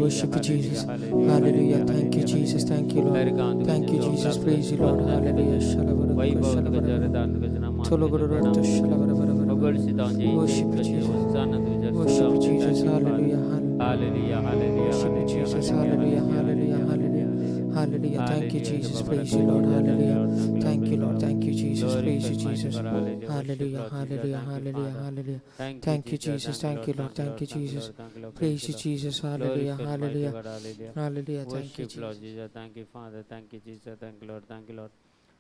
Worship you, Jesus. Hallelujah. Thank you, Jesus. Thank you, Lord. Thank you, Jesus. Praise you, Lord. Hallelujah. Worship you, Jesus. Worship you, Jesus. Hallelujah. Hallelujah, hallelujah, Worship you, Jesus. Hallelujah. Hallelujah. Hallelujah. Hallelujah. Thank you, Jesus. Praise you, Lord. Hallelujah. Thank you, Lord. Thank you, Jesus. Praise you, Jesus. Hallelujah. Hallelujah. Hallelujah. Hallelujah. Thank you, Jesus. Thank you, Lord. Thank you, Jesus. Praise you, Jesus. Hallelujah. Hallelujah. Hallelujah. Thank you, Worship Lord Jesus. Jesus. Thank you, Father. Thank you, Jesus. Thank you, Lord. Thank you, Lord.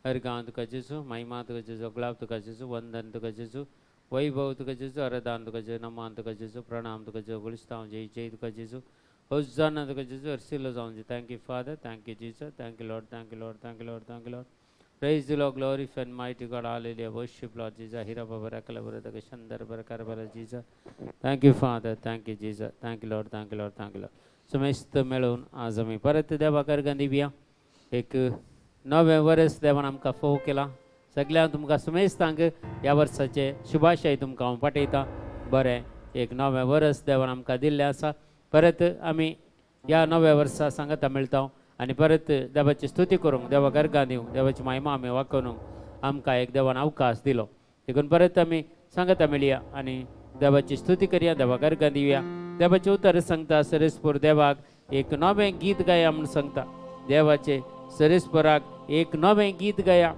हर गांव तो कजेसु, महिमा तो कजेसु, गुलाब तो कजेसु, वंदन तो कजेसु, वैभव तो कजेसु, अरदान तो कजेसु, नमान तो कजेसु, प्रणाम तो कजेसु, गुलिस्तान जय जय तो कजेसु, होसाना तो कजेसु, अर्सिलो जाऊँगी. Thank you, Father. Thank you, Jesus. Thank you, Lord. Thank you, Lord. Thank you, Lord. Thank you, Lord. Praise the Lord, glorify and mighty God. Hallelujah. Worship Lord Jesus. Hira babara kalabara daga shandar barakar bala Jesus. Thank you, Father. Thank you, Jesus. Thank you, Lord. Thank you, Lord. Thank you, Lord. समस्त मिळून आज आम्ही परत देवा करगन दिव्या एक नवे वर्स देवान आमकां फोव केला. सगळ्यांक तुमकां समेस्तांक ह्या वर्साचे शुभाशय तुमकां हांव पाठयता. बरें एक नवें वर्स देवान आमकां दिल्लें आसा. परत आमी ह्या नव्या वर्सा सांगता मेळटा आनी परत देवाची स्तुती करूंक, देवा गर्गां दिवंक, देवाची महिमा आमी वाखोवंक आमकां एक देवान अवकाश दिलो. देखून परत आमी सांगता मेळया आनी देवाची स्तुती करया, देवा गर्गां दिवया. देवाचे उतर सांगता सरेस्पर देवाक एक नवें गीत गाया म्हूण सांगता. देवाचे सरेस्पराक एक नवें गीत गाया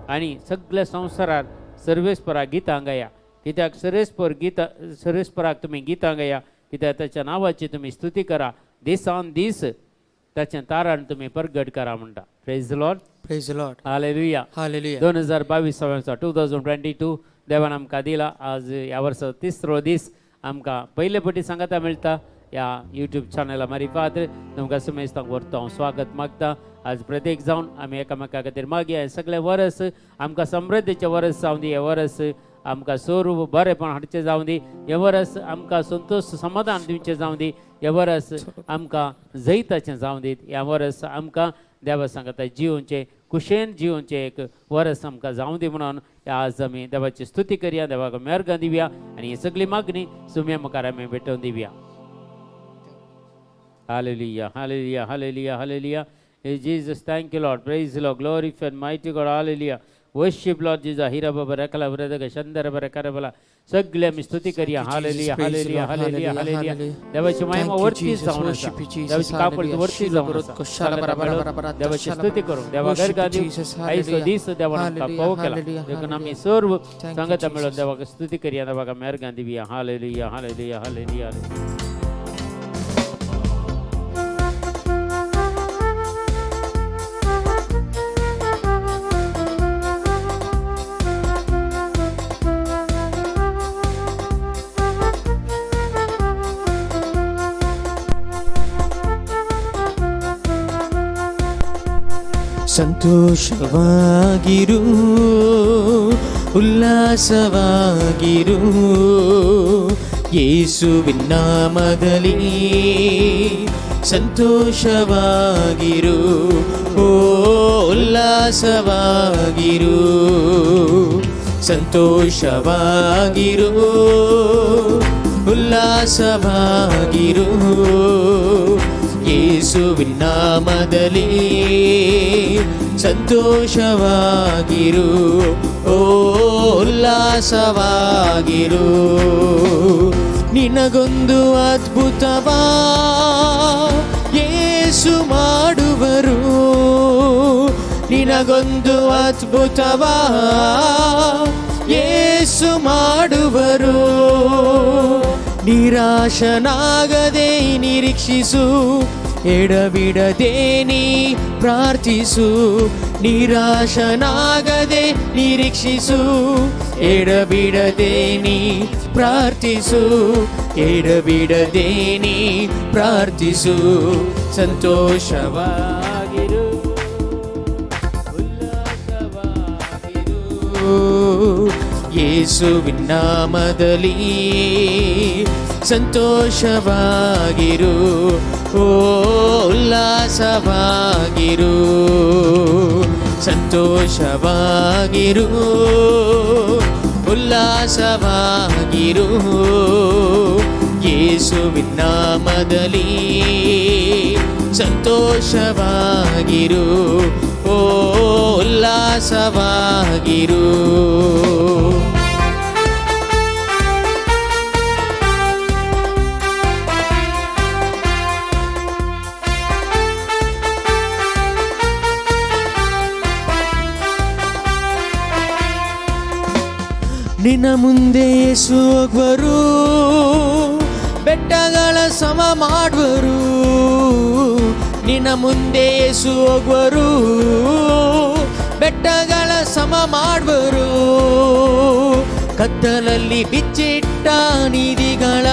आनी सगळ्या संवसाराक सर्वेस्पराक गितां गाया. कित्याक सरेस्पराक तुमी गितां गाया, कित्याक ताच्या नांवाची तुमी स्तुती करा. दिसान दीस ताचें तारण तुमी परगट करा म्हणटा. Praise the Lord. Praise the Lord. Hallelujah. Hallelujah. 2022 वर्सा 2022 देवान आमकां दिला. आज ह्या वर्सा तिसरो दीस आमकां पयले फावटी सांगता मेळटा ह्या यूट्यूब चॅनला मार्फत. तुमकां समेस्तांक व्हरता हांव स्वागत मागता. आज प्रत्येक जावन आमी एकामेका खातीर मागया. हे सगळे वर्स आमकां समृद्धीचें वर्स जावं दी. हे वर्स आमकां स्वरूप बरेंपण हाडचें जावं दी. हे वर्स आमकां संतोष समाधान दिवचें जावं दी. हे वर्स आमकां जैताचें जावं दीत. ह्या वर्स आमकां देवा सांगता जिवोवचें, कुशेन जिवोवचें एक वर्स आमकां जावं दी म्हणून आज आमी देवाची स्तुती करया, देवाक मेहरगां दिवया आनी ही सगळी मागणी सुम्या मुखार आमी भेटोवन दिवया. Hallelujah, hallelujah, hallelujah, hallelujah. Jesus, thank you, Lord. Praise the Lord. Glorify and mighty God. Hallelujah. Worship Lord Jesus. Hira baba rakala vradaga shandara barakarabala. सगळे आमी स्तुती करया. Hallelujah, hallelujah, hallelujah, hallelujah. देवाची महिमा वरती जावन आसा. देवाची कापड वरती जावन आसा. देवाची स्तुती करूंक, देवा गर्गां दिवंक आयचो दीस देवान आमकां फोव केला. देखून आमी सर्व सांगता मेळोन देवाक स्तुती करया, देवाक मेहरगां दिवया. Hallelujah, hallelujah, hallelujah. ಸಂತೋಷವಾಗಿರು, ಉಲ್ಲಾಸವಾಗಿರು, ಯೇಸುವಿನ ನಾಮದಲ್ಲಿ ಸಂತೋಷವಾಗಿರು, ಓ ಉಲ್ಲಾಸವಾಗಿರು, ಸಂತೋಷವಾಗಿರು, ಉಲ್ಲಾಸವಾಗಿರು, ಯೇಸುವಿನ ನಾಮದಲ್ಲಿ ಸಂತೋಷವಾಗಿರು, ಓ ಉಲ್ಲಾಸವಾಗಿರು. ನಿನಗೊಂದು ಅದ್ಭುತವಾ ಯೇಸು ಮಾಡುವರು, ನಿನಗೊಂದು ಅದ್ಭುತವಾ ಯೇಸು ಮಾಡುವರು. ನಿರಾಶನಾಗದೆ ನಿರೀಕ್ಷಿಸು, ಎಡಬಿಡದೆ ನೀ ಪ್ರಾರ್ಥಿಸು. ನಿರಾಶನಾಗದೆ ನಿರೀಕ್ಷಿಸು, ಎಡಬಿಡದೆ ನೀ ಪ್ರಾರ್ಥಿಸು, ಎಡಬಿಡದೆ ನೀ ಪ್ರಾರ್ಥಿಸು. ಸಂತೋಷವಾಗಿರು, ಉಲ್ಲಾಸವಾಗಿರು, ಯೇಸುವಿನ ನಾಮದಲ್ಲಿ ಸಂತೋಷವಾಗಿರು, ಓ ಉಲ್ಲಾಸವಾಗಿರು, ಸಂತೋಷವಾಗಿರು, ಉಲ್ಲಾಸವಾಗಿರು, ಯೇಸುವಿನ ಯೇಸುವಿನ ನಾಮದಲ್ಲಿ ಸಂತೋಷವಾಗಿರು, ಓ ಉಲ್ಲಾಸವಾಗಿರು. ನಿನ್ನ ಮುಂದೆ ಯೇಸು ಹೋಗುವರು, ಬೆಟ್ಟಗಳ ಸಮ ಮಾಡುವರು. ನಿನ್ನ ಮುಂದೆ ಯೇಸು ಹೋಗುವರು, ಬೆಟ್ಟಗಳ ಸಮ ಮಾಡುವರು. ಕತ್ತಲಲ್ಲಿ ಬಿಚ್ಚಿಟ್ಟ ನಿಧಿಗಳ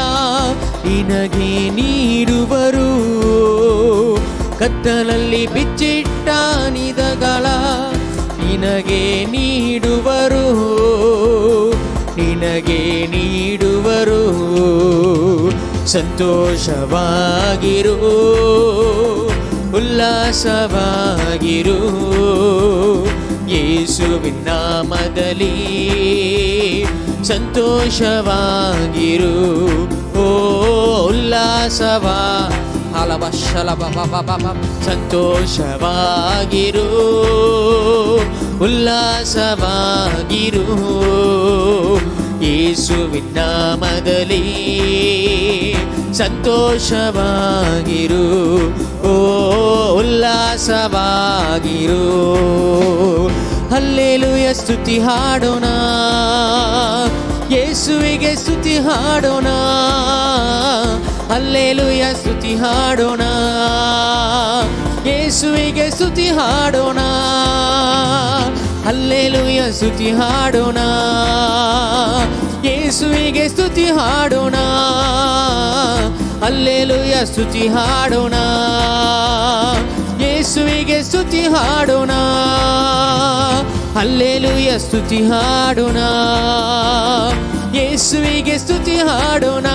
ನಿನಗೆ ನೀಡುವರು. ಕತ್ತಲಲ್ಲಿ ಬಿಚ್ಚಿಟ್ಟ ನಿಧಿಗಳ ನಿನಗೆ ನೀಡುವರು, ನಿನಗೆ ನೀಡುವರು. ಸಂತೋಷವಾಗಿರು, ಉಲ್ಲಾಸವಾಗಿರು, ಯೇಸುವಿನ ನಾಮದಲ್ಲಿ ಸಂತೋಷವಾಗಿರು, ಓ ಉಲ್ಲಾಸವಾ ಸಂತೋಷವಾಗಿರು, ಉಲ್ಲಾಸವಾಗಿರು, ಯೇಸುವಿನ ನಾಮದಲ್ಲಿ ಸಂತೋಷವಾಗಿರು, ಓ ಉಲ್ಲಾಸವಾಗಿರು. ಹಲ್ಲೆಲೂಯ ಸ್ತುತಿ ಹಾಡೋಣ, ಯೇಸುವಿಗೆ ಸ್ತುತಿ ಹಾಡೋಣ. ಹಲ್ಲೆಲೂಯ ಸ್ತುತಿ ಹಾಡೋಣ, ಯೇಸುವಿಗೆ ಸ್ತುತಿ ಹಾಡೋಣ. ಹಲ್ಲೆಲೂಯ ಸ್ತುತಿ ಹಾಡೋಣ, ಯೇಸುವಿಗೆ ಸ್ತುತಿ ಹಾಡೋಣ. ಹಲ್ಲೆಲೂಯ ಸ್ತುತಿ ಹಾಡೋಣ, ಯೇಸುವಿಗೆ ಸ್ತುತಿ ಹಾಡೋಣ. ಹಲ್ಲೆಲೂಯ ಸ್ತುತಿ ಹಾಡೋಣ, ಯೇಸುವಿಗೆ ಸ್ತುತಿ ಹಾಡೋಣ.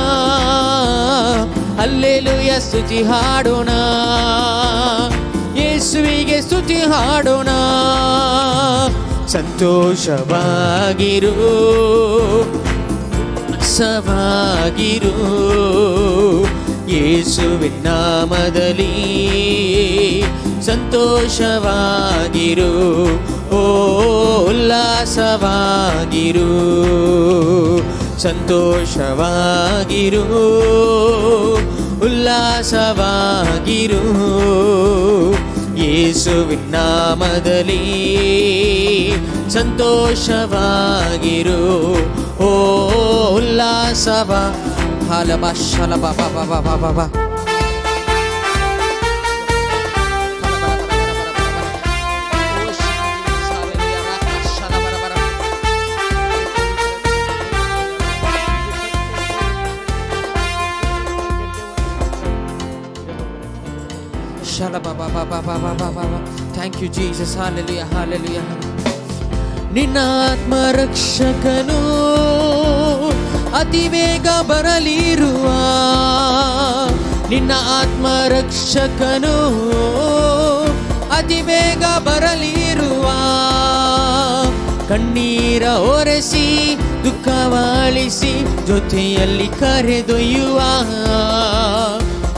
ಹಲ್ಲೆಲೂಯ ಸ್ತುತಿ ಹಾಡೋಣ, ಯೇಸುವಿಗೆ ಸ್ತುತಿ ಹಾಡೋಣ. ಸಂತೋಷವಾಗಿರು, ಸವಾಗಿರು, ಯೇಸುವಿನ ನಾಮದಲ್ಲಿ ಸಂತೋಷವಾಗಿರು, ಓ ಉಲ್ಲಾಸವಾಗಿರು. ಸಂತೋಷವಾಗಿರು, ಉಲ್ಲಾಸವಾಗಿರು, ಯೇಸುವಿನ ನಾಮದಲ್ಲಿ ಸಂತೋಷವಾಗಿರು, ಓ ಉಲ್ಲಾಸವ ಹಲಬಶಲ ಬಬ. Thank you Jesus, hallelujah, hallelujah. ನಿನ್ನ ಆತ್ಮರಕ್ಷಕನು ಅತಿ ಬೇಗ ಬರಲಿರುವ, ನಿನ್ನ ಆತ್ಮರಕ್ಷಕನು ಅತಿ ಬೇಗ ಬರಲಿರುವ. ಕಣ್ಣೀರ ಒರೆಸಿ ದುಃಖವಾಳಿಸಿ ಜೊತೆಯಲ್ಲಿ ಕರೆದೊಯ್ಯುವ.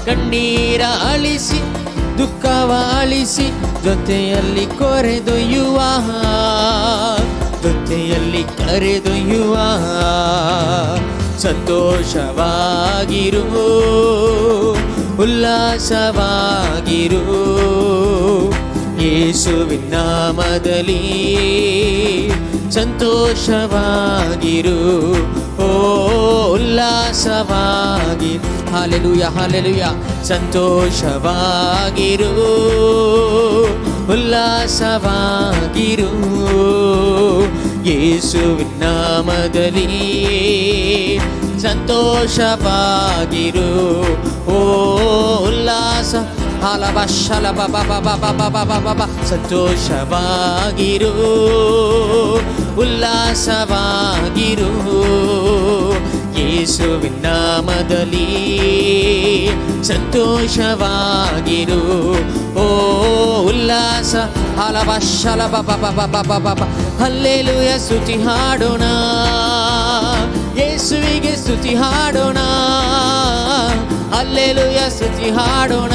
ಕಣ್ಣೀರ ಅಳಿಸಿ ದುಃಖವಾಳಿಸಿ ಜೊತೆಯಲ್ಲಿ ಕೊರೆದೊಯ್ಯುವ, ಜೊತೆಯಲ್ಲಿ ಕರೆದೊಯ್ಯುವ. ಸಂತೋಷವಾಗಿರು, ಉಲ್ಲಾಸವಾಗಿರು, ಯೇಸುವಿನ ನಾಮದಲ್ಲಿ ಸಂತೋಷವಾಗಿರು, ಓ ಉಲ್ಲಾಸವಾಗಿ. Hallelujah hallelujah. ಸಂತೋಷವಾಗಿರು, ಉಲ್ಲಾಸವಾಗಿರು, ಯೇಸುವಿನ ನಾಮದಲ್ಲಿ ಸಂತೋಷವಾಗಿರು, ಓ ಉಲ್ಲಾಸ ಹಾಲಬಶಲ ಬಬ. ಸಂತೋಷವಾಗಿರು, ಉಲ್ಲಾಸವಾಗಿರು, ಯೇಸುವಿನ ನಾಮದಲ್ಲಿ ಸಂತೋಷವಾಗಿರು, ಓ ಉಲ್ಲಾಸ ಹಲಬಶಲ ಬಬ. ಹಲ್ಲೆಲೂಯ ಸ್ತುತಿ ಹಾಡೋಣ, ಯೇಸುವಿಗೆ ಸ್ತುತಿ ಹಾಡೋಣ. ಸ್ತುತಿ ಹಾಡೋಣ,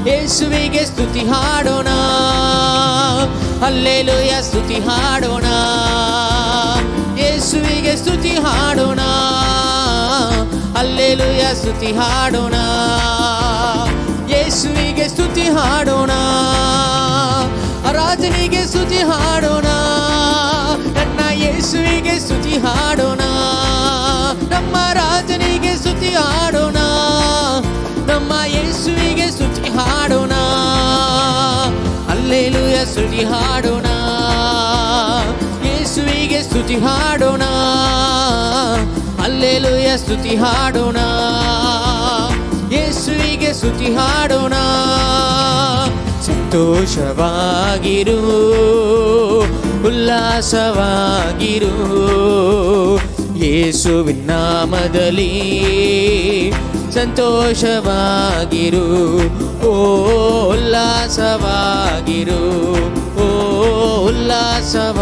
ಯೇಸುವಿಗೆ ಸ್ತುತಿ ಹಾಡೋಣ, ಹಲ್ಲೆಲೂಯ ಸ್ತುತಿ ಹಾಡೋಣ, ಯೇಸುವಿಗೆ ಸ್ತುತಿ ಹಾಡೋಣ, ಹಲ್ಲೆಲೂಯ ಸ್ತುತಿ ಹಾಡೋಣ, ಯೇಸುವಿಗೆ ಸ್ತುತಿ ಹಾಡೋಣ, ರಾಜನಿಗೆ ಸ್ತುತಿ ಹಾಡೋಣ, ನನ್ನ ಯೇಸುವಿಗೆ ಸ್ತುತಿ ಹಾಡೋಣ, ನಮ್ಮ ರಾಜನಿಗೆ ಸ್ತುತಿ ಹಾಡೋಣ, ನಮ್ಮ ಯೇಸುವಿಗೆ ಸ್ತುತಿ ಹಾಡೋಣ, ಹಲ್ಲೆಲೂಯ ಸ್ತುತಿ ಹಾಡೋಣ, ಯೇಸುವಿಗೆ ಸ್ತುತಿ ಹಾಡೋಣ, ಹಲ್ಲೆಲೂಯ ಸ್ತುತಿ ಹಾಡೋಣ, ಯೇಸುವಿಗೆ ಸ್ತುತಿ ಹಾಡೋಣ. ಸಂತೋಷವಾಗಿರು, ಉಲ್ಲಾಸವಾಗಿರು, ಯೇಸುವಿನ ನಾಮದಲ್ಲಿ ಸಂತೋಷವಾಗಿರು, ಓ ಉಲ್ಲಾಸವಾಗಿರು, ಓ ಉಲ್ಲಾಸವ.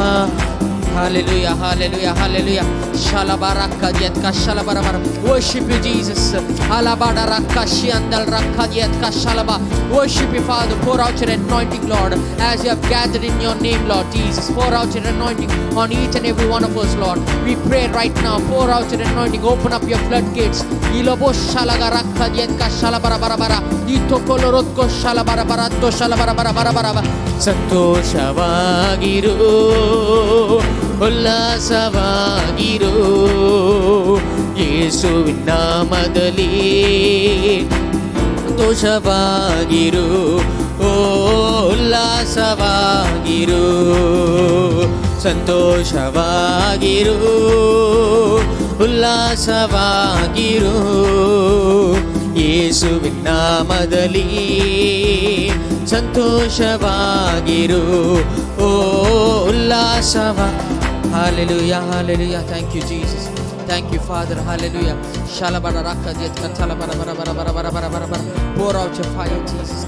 Hallelujah, hallelujah, hallelujah. Shalabaraka dietka shalabarabara. Worship you, Jesus. Halabadaraka shiandal rakka dietka shalaba. Worship you, Father. Pour out your anointing, Lord, as you have gathered in your name, Lord Jesus. Pour out your anointing on each and every one of us, Lord. We pray right now. Pour out your anointing. Open up your floodgates. Ilobo shalagaraka dietka shalabarabara. Itokolorotko shalabarabarato shalabarabara. ಸಂತೋಷವಾಗಿರು, ಉಲ್ಲಾಸವಾಗಿರು, ಯೇಸುವಿನ ನಾಮದಲ್ಲಿ ಸಂತೋಷವಾಗಿರು, ಓ ಉಲ್ಲಾಸವಾಗಿರು, ಸಂತೋಷವಾಗಿರು, ಉಲ್ಲಾಸವಾಗಿರು, ಯೇಸುವಿನ ನಾಮದಲ್ಲಿ ಸಂತೋಷವಾಗಿರು, ಓ ಉಲ್ಲಾಸವ. Hallelujah, hallelujah. Thank you, Jesus. Thank you, Father. Hallelujah. Shalabara rakka dietka talabara bara bara bara bara bara bara bara. Pour out your fire, Jesus.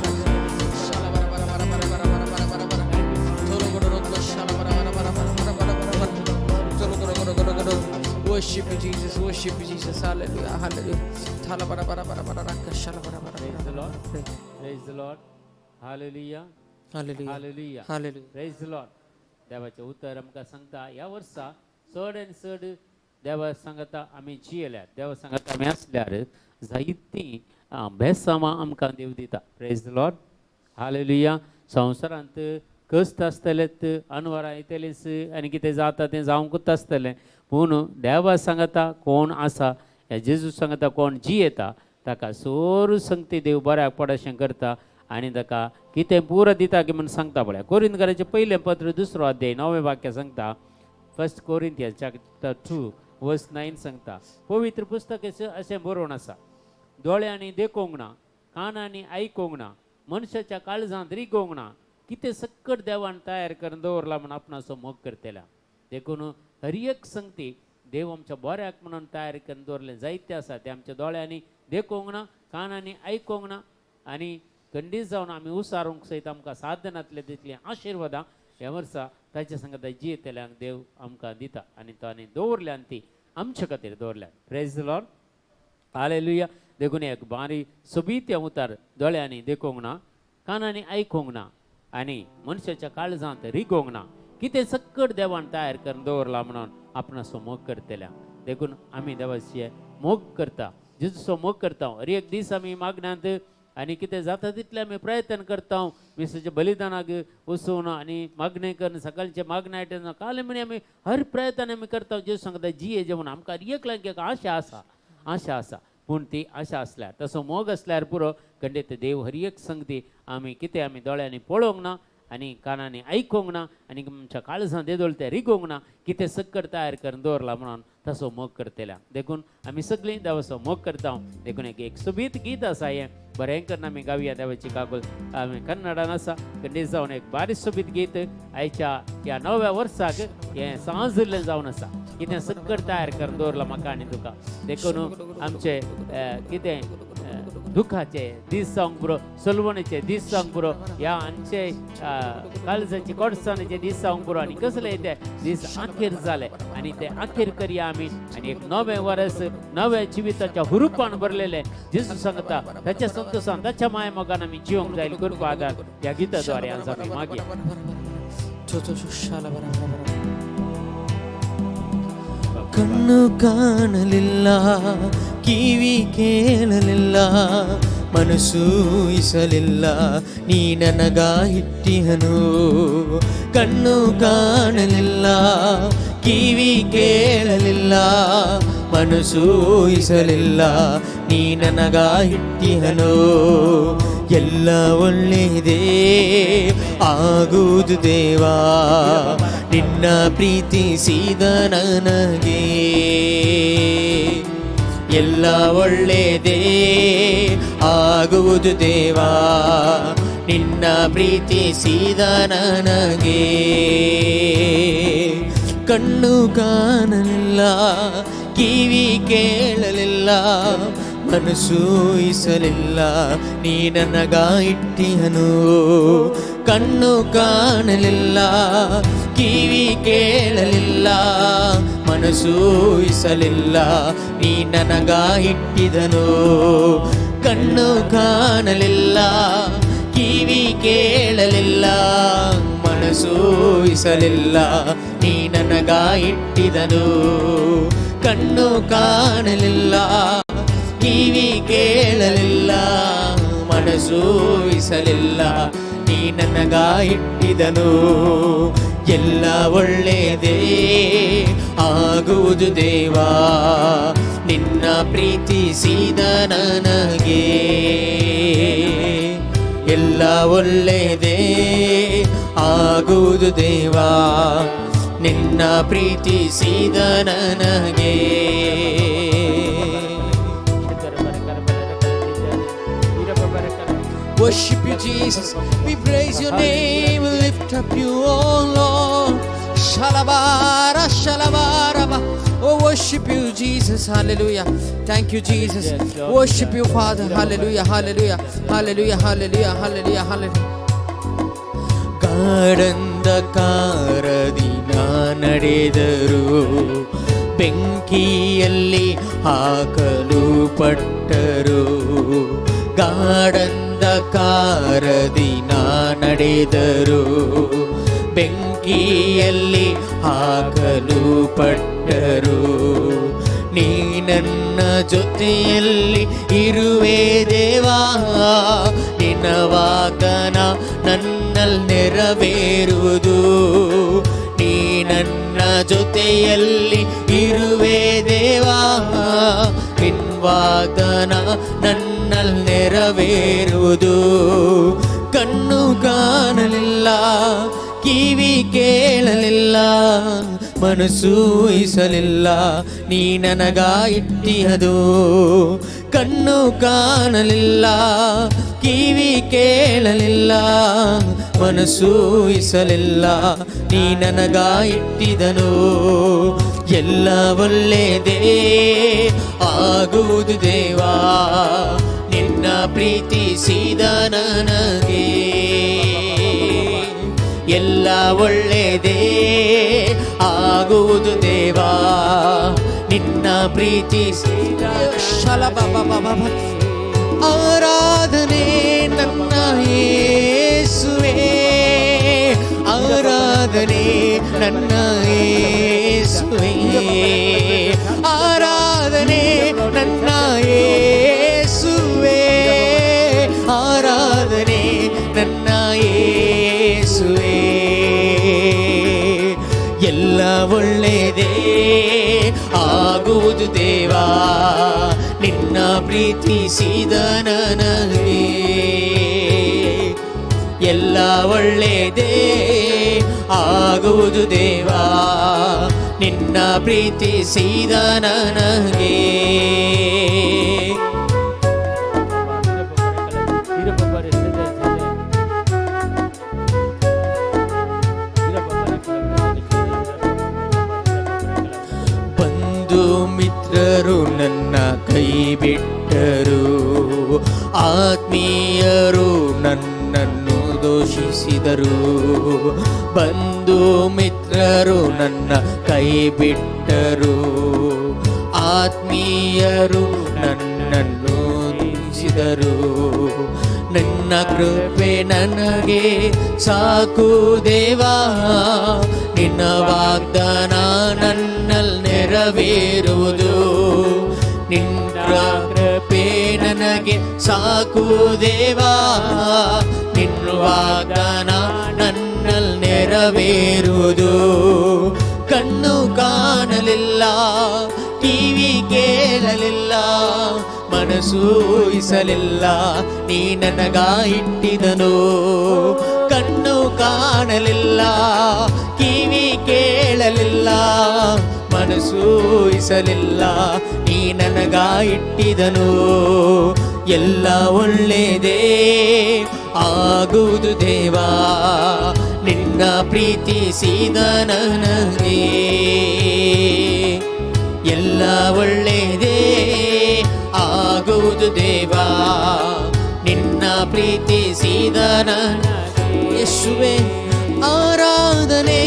Shalabara bara bara bara bara bara bara bara bara. Tolo goro rotlo shalabara bara bara bara bara bara bara bara. Tolo goro goro goro goro. Worship you, Jesus. Worship you, Jesus. Hallelujah, hallelujah. Talabara bara bara bara rakka shalabara bara. Praise the Lord. Praise the Lord. Hallelujah. Hallelujah. Hallelujah. Hallelujah. Praise the Lord. देवाचे उत्तर आमकां सांगता ह्या वर्सा चड आनी चड देवा सांगता आमी जियेल्यात, देवा सांगता आमी आसल्यार जायतीं बेसामां आमकां देव दिता. Praise the Lord. हालेलुया. संवसारांत कश्ट आसतलेच, अनवरां येतलींच आनी कितें जाता तें जावंकूच आसतलें, पूण देवा सांगता कोण आसा, ह्या जेजू सांगता कोण जियेता ताका सोर संगती देव बऱ्याक पडशें करता आनी ताका कितें पुरो दिता की म्हूण सांगता. पळय कोरिंथकाराचें पयलें पत्र 2 अध्याय 9वें वाक्य सांगता. 1 Corinthians chapter 2 verse 9 सांगता, पवित्र पुस्तकाचें अशें बरोवन आसा, दोळ्यांनी देखूंक ना, कानांनी आयकूंक ना, मनशाच्या काळजांत रिगोंक ना, कितें सक्कट देवान तयार करून दवरला म्हूण आपणाचो मोग करतल्या. देखून हर एक संगती देव आमच्या बऱ्याक म्हणून तयार करून दवरलें जायतें आसा. तें आमच्या दोळ्यांनी देखूंक ना, कानांनी आयकूंक ना, आनी खंडीत जावन आमी उसारूंक सयत आमकां साधनांतले तितली आशिर्वादां ह्या वर्सा ताच्या सांगता जियेतल्यांक देव आमकां दिता आनी ताणें दवरल्यान ती आमचे खातीर दवरल्यात. Praise the Lord. हालेलुया. देखून एक बारी सोबीत उतार, दोळ्यांनी देखूंक ना, कानांनी आयकूंक ना, आनी मनशाच्या काळजांत रिगोंक ना, कितें सक्कट देवान तयार करून दवरला म्हणून आपणाचो मोग करतल्या. देखून आमी देवाचे मोग करता, जेजूचो मोग करता. हर एक दीस आमी मागण्यांत आनी कितें जाता तितलें आमी प्रयत्न करता मिसाच्या बलिदानाक वचून आनी मागणी करून सकाळचे मागणी आयटना काल म्हणे आमी हर प्रयत्न आमी करता. जेजू सांगता जिये जेवण आमकां एक आशा आसा पूण ती आशा आसल्यार तसो मोग आसल्यार पुरो खंडीत देव हर एक संगती आमी कितें आमी दोळ्यांनी पळोवंक ना आनी कानांनी आयकूंक ना आनी आमच्या काळजांत देदोळ तें रिगोंक ना, कितें सक्कट तयार करून दवरला म्हणून तसो मोग करतल्या. देखून आमी सगळीं देवाचो मोग करता. देखून एक सोबीत गीत आसा, हें बरें करून आमी गावया देवाची काकूल. आमी कन्नडान आसा, खंडीत जावन एक बारीक सोबीत गीत आयच्या ह्या नव्या वर्साक हें सांजिल्लें जावन आसा. कितें सक्कट तयार करून दवरला म्हाका आनी तुका. देखून आमचें कितें दुःखाचे दीस जावंक पुरो, सोलवणीचे दीस जावंक पुरो, ह्या आमचे काळजाचे कोडसाणीचे दीस जावंक पुरो आनी कसले ते दीस अखेर जाले आनी ते अखेर करया आमी आनी एक नवे वर्स नवे जिविताच्या हुरूपान भरलेले जेजू सांगता त्याच्या संतोषान त्याच्या माया मोगान आमी जिवंक जाईल कृपा आदार या गीताद्वारे आज आमी मागया. ಕಣ್ಣು ಕಾಣಲಿಲ್ಲ, ಕಿವಿ ಕೇಳಲಿಲ್ಲ, ಮನಸ್ಸು ಇಸಲಿಲ್ಲ, ನೀ ನನಗ ಇಟ್ಟಿಹನು. ಕಣ್ಣು ಕಾಣಲಿಲ್ಲ, ಕಿವಿ ಕೇಳಲಿಲ್ಲ, ಮನಸ್ಸು ಇಸಲಿಲ್ಲ, ನೀ ನನಗ ಇಟ್ಟಿಹನು. ಎಲ್ಲ ಒಳ್ಳೆಯದೇ ಆಗುವುದು ದೇವಾ, ನಿನ್ನ ಪ್ರೀತಿಸಿದ ನನಗೆ. ಎಲ್ಲ ಒಳ್ಳೆಯದೇ ಆಗುವುದು ದೇವಾ, ನಿನ್ನ ಪ್ರೀತಿಸಿದ ನನಗೆ. ಕಣ್ಣು ಕಾಣಲಿಲ್ಲ, ಕಿವಿ ಕೇಳಲಿಲ್ಲ, ಮನಸ್ಸು ಇಸಲಿಲ್ಲ, ನೀ ನನಗ ಇಟ್ಟಿಹನು. ಕಣ್ಣು ಕಾಣಲಿಲ್ಲ, ಕಿವಿ ಕೇಳಲಿಲ್ಲ, ಮನಸ್ಸು ಇಸಲಿಲ್ಲ, ನೀ ನನಗ ಇಟ್ಟಿದನು. ಕಣ್ಣು ಕಾಣಲಿಲ್ಲ, ಕಿವಿ ಕೇಳಲಿಲ್ಲ, ಮನಸ್ಸು ಇಸಲಿಲ್ಲ, ನೀ ನನಗ ಇಟ್ಟಿದನು. ಕಣ್ಣು ಕಾಣಲಿಲ್ಲ, ಕಿವಿ ಕೇಳಲಿಲ್ಲ, ಮನಸ್ಸು ಇಸಲಿಲ್ಲ, ನೀ ನನಗ ಇಟ್ಟಿದನು. ಎಲ್ಲ ಒಳ್ಳೆಯದೇ ಆಗುವುದು ದೇವಾ, ನಿನ್ನ ಪ್ರೀತಿಸಿದ ನನಗೆ. ಎಲ್ಲ ಒಳ್ಳೆಯದೇ ಆಗುವುದು ದೇವಾ, ನಿನ್ನ ಪ್ರೀತಿಸಿದ ನನಗೆ. Worship you, Jesus. We praise your name. We lift up you, oh Lord. Shalabara, shalabaraba. Oh, worship you, Jesus. Hallelujah. Thank you, Jesus. Worship you, Father. Hallelujah, hallelujah, hallelujah, hallelujah, hallelujah, hallelujah. ಗಾಢಂಧಕಾರದಿ ನಾ ನಡೆದರು, ಬೆಂಕಿಯಲ್ಲಿ ಹಾಕಲು ಪಟ್ಟರು. ಗಾಢಂಧಕಾರದಿ ನಾ ನಡೆದರು, ಬೆಂಕಿಯಲ್ಲಿ ಹಾಕಲು ಪಟ್ಟರು. ನೀ ನನ್ನ ಜೊತೆಯಲ್ಲಿ ಇರುವೆ ದೇವಾ, ನಿನ್ನ ವಾಗ್ದಾನ ನನ್ನಲ್ಲಿ ನೆರವೇರುವುದು. ನೀ ನನ್ನ ಜೊತೆಯಲ್ಲಿ ಇರುವೆ ದೇವಾ, ನಿನ್ನ ವಾಗ್ದಾನ ನನ್ನಲ್ಲಿ ನೆರವೇರುವುದು. ಕಣ್ಣು ಕಾಣಲಿಲ್ಲ, ಕಿವಿ ಕೇಳಲಿಲ್ಲ, ಮನಸ್ಸು ಇಸಲಿಲ್ಲ, ನೀ ನನಗ ಇಟ್ಟಿಹದು. ಕಣ್ಣು ಕಾಣಲಿಲ್ಲ, ಕಿವಿ ಕೇಳಲಿಲ್ಲ, ಮನಸ್ಸು ಇಸಲಿಲ್ಲ, ನೀ ನನಗ ಇಟ್ಟಿದನು. ಎಲ್ಲ ಒಳ್ಳೆಯದೇ ಆಗುವುದು ದೇವಾ, ನಿನ್ನ ಪ್ರೀತಿಸಿದ ನನಗೆ. ಎಲ್ಲ ಒಳ್ಳೆಯದೇ ಆಗುವುದು ದೇವಾ, ನಿನ್ನ ಪ್ರೀತಿಸಿದ. ಆರಾಧನೆ ನನ್ನ ಯೇಸುವೇ, ಆರಾಧನೆ ನನ್ನ ಯೇಸುವೇ, ಆರಾಧನೆ ನನ್ನ ಯೇಸುವೇ, ಆರಾಧನೆ ನನ್ನ ಯೇಸುವೇ. ಎಲ್ಲ ಒಳ್ಳೆಯದೇ ಆಗುವುದು ದೇವಾ, ನಿನ್ನ ಪ್ರೀತಿಸಿದ ನನಗೆ. ಎಲ್ಲ ಒಳ್ಳೆಯದೇ ಆಗುವುದು ದೇವಾ, ನಿನ್ನ ಪ್ರೀತಿಸಿದ ನನಗೆ. ಬಂಧು ಮಿತ್ರರು ನನ್ನ ಕೈ ಬಿಟ್ಟರು, ಆತ್ಮೀಯರು ನನ್ನನ್ನು ದೂಷಿಸಿದರು, ಬಂಧು ಮಿತ್ರರು ನನ್ನ ಕೈ ಬಿಟ್ಟರು. ಆತ್ಮೀಯರು ನನ್ನನ್ನು ದೂಷಿಸಿದರು, ನಿನ್ನ ಕೃಪೆ ನನಗೆ ಸಾಕು ದೇವಾ. ನಿನ್ನ ವಾಗ್ದಾನ ನನ್ನಲ್ಲಿ ನೆರವೇರುವುದು, ನಿನ್ನ ಕೃಪೆ ನನಗೆ ಸಾಕು ದೇವಾ. ನಿನ್ನ ವಾಗ್ದಾನ ನನ್ನಲ್ಲಿ ನೆರವೇರುವುದು. ಕಣ್ಣು ಕಾಣಲಿಲ್ಲ, ಕಿವಿ ಕೇಳಲಿಲ್ಲ, ಮನಸ್ಸು ಊಹಿಸಲಿಲ್ಲ, ನೀ ನನಗ ಇಟ್ಟಿದನು. ಕಣ್ಣು ಕಾಣಲಿಲ್ಲ, ಕಿವಿ ಕೇಳಲಿಲ್ಲ, ಮನಸ್ಸು ಊಹಿಸಲಿಲ್ಲ, ನೀ ನನಗ ಇಟ್ಟಿದನು. ಎಲ್ಲ ಒಳ್ಳೆಯದೇ ಆಗುವುದು ದೇವಾ, ನಿನ್ನ ಪ್ರೀತಿಸಿದ ನನಗೆ. ಎಲ್ಲ ಒಳ್ಳೆಯದೇ ಆಗುವುದು ದೇವಾ, ನಿನ್ನ ಪ್ರೀತಿಸಿದ ನನಗೆ. ಯೇಸುವೇ ಆರಾಧನೆ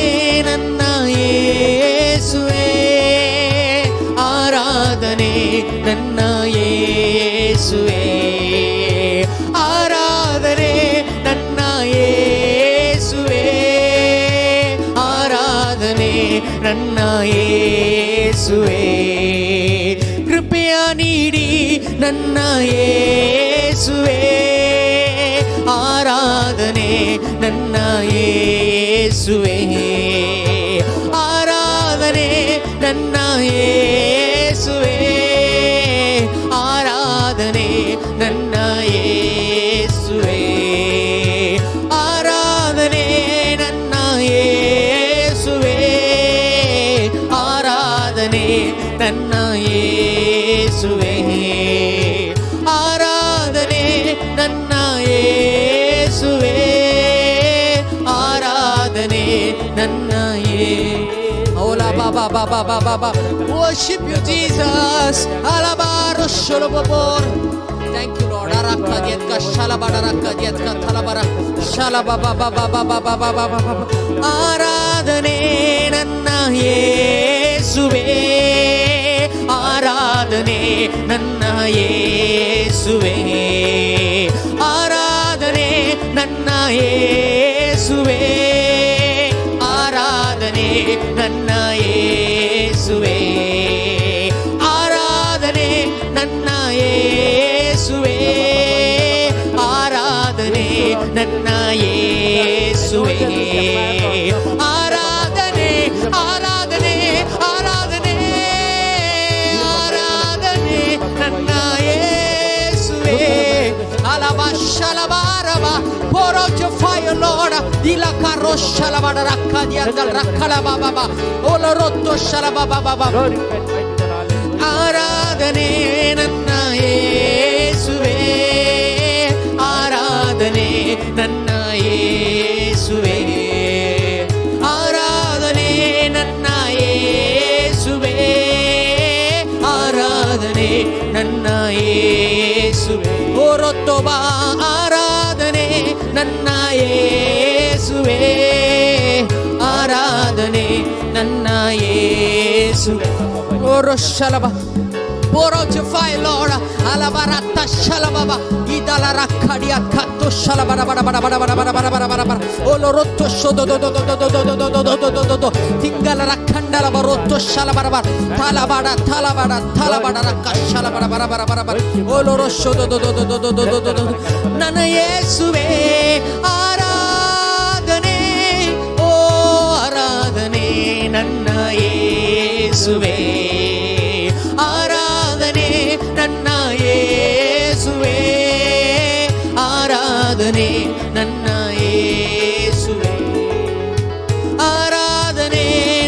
ನನ್ನ ಯೇಸುವೇ, ಆರಾಧನೆ ನನ್ನ ಯೇಸುವೇ, ಆರಾಧನೆ ನನ್ನ ಯೇಸುವೇ, ಆರಾಧನೆ ನನ್ನ ಯೇಸುವೇ. ಕೃಪೆಯ ನೀಡಿ ನನ್ನ ಯೇಸುವೇ, ಆರಾಧನೆ ನನ್ನ ಯೇಸುವೇ, ಆರಾಧನೆ ನನ್ನ ಯೇಸುವೇ, ಆರಾಧನೆ ನನ್ನ ಯೇಸುವೇ, ಆರಾಧನೆ ನನ್ನ ಯೇಸುವೇ, ಆರಾಧನೆ ನನ್ನ ಯೇಸುವೇ, ಆರಾಧನೆ ನನ್ನ ಯೇಸುವೇ, ಆರಾಧನೆ ನನ್ನ ಓಲಾ ಬಾಬಾ ಬಾಬಾ ಬಾಬಾ ಬಾಬಾ. Worship you Jesus. Alabaro sholobor. Thank you Lord. Arakadiyatka shalabara rakadiyatka thalabara shalababa baba baba baba baba. ಆರಾಧನೆ ನನ್ನ ಯೇಸುವೇ, ಆರಾಧನೆ ನನ್ನ ಯೇಸುವೇ, ಆರಾಧನೆ ನನ್ನ ಯೇಸುವೇ, ಆರಾಧನೆ ನನ್ನ ಯೇಸುವೇ, ಆರಾಧನೆ ನನ್ನ ಯೇಸುವೇ, ಆರಾಧನೆ ನನ್ನ ಯೇಸುವೇ, ಆರಾಧನೆ ಆರಾಧನೆ ಆರಾಧನೆ ಆರಾಧನೆ ನನ್ನ ಯೇಸುವೇ. ಅಲಬ ಶಲಬಾರಬ. Pour out your fire, Lord. Dila karo shalabada rakadianda rakalaba baba. Ola rotto shalababa baba. ಆರಾಧನೆ ನನ್ನ ಯೇಸುವೇ, ಆರಾಧನೆ ನನ್ನ ಯೇಸುವೇ, ಆರಾಧನೆ ನನ್ನ ಯೇಸುವೇ, ಆರಾಧನೆ ನನ್ನ ಯೇಸುವೇ. ಓರೊತ್ತೊಬ ಆರಾಧನೆ ನನ್ನ ಯೇಸುವೇ, ಆರಾಧನೆ ನನ್ನ ಯೇಸುವೇ. ಓರೋ ಶಲಭ. Pour out your fire, Lord. Alabarata shalababa. Idala rakadia katto shalabara bara bara bara bara bara bara bara bara. Olorotto shodo do do do do do do do do do do do do. Tingala rakandala barotto shalabara bara. Talabara talabara talabara rakka shalabara bara bara bara bara. Oloro shodo do do do do do do do do. Nana Yesuve ಆರಾಧನೆ, ಓ ಆರಾಧನೆ ನನ್ನ ಯೇಸುವೇ, ಆರಾಧನೆ ನನ್ನ ಯೇಸುವೇ, ಆರಾಧನೆ ನನ್ನ ಯೇಸುವೇ, ಆರಾಧನೆ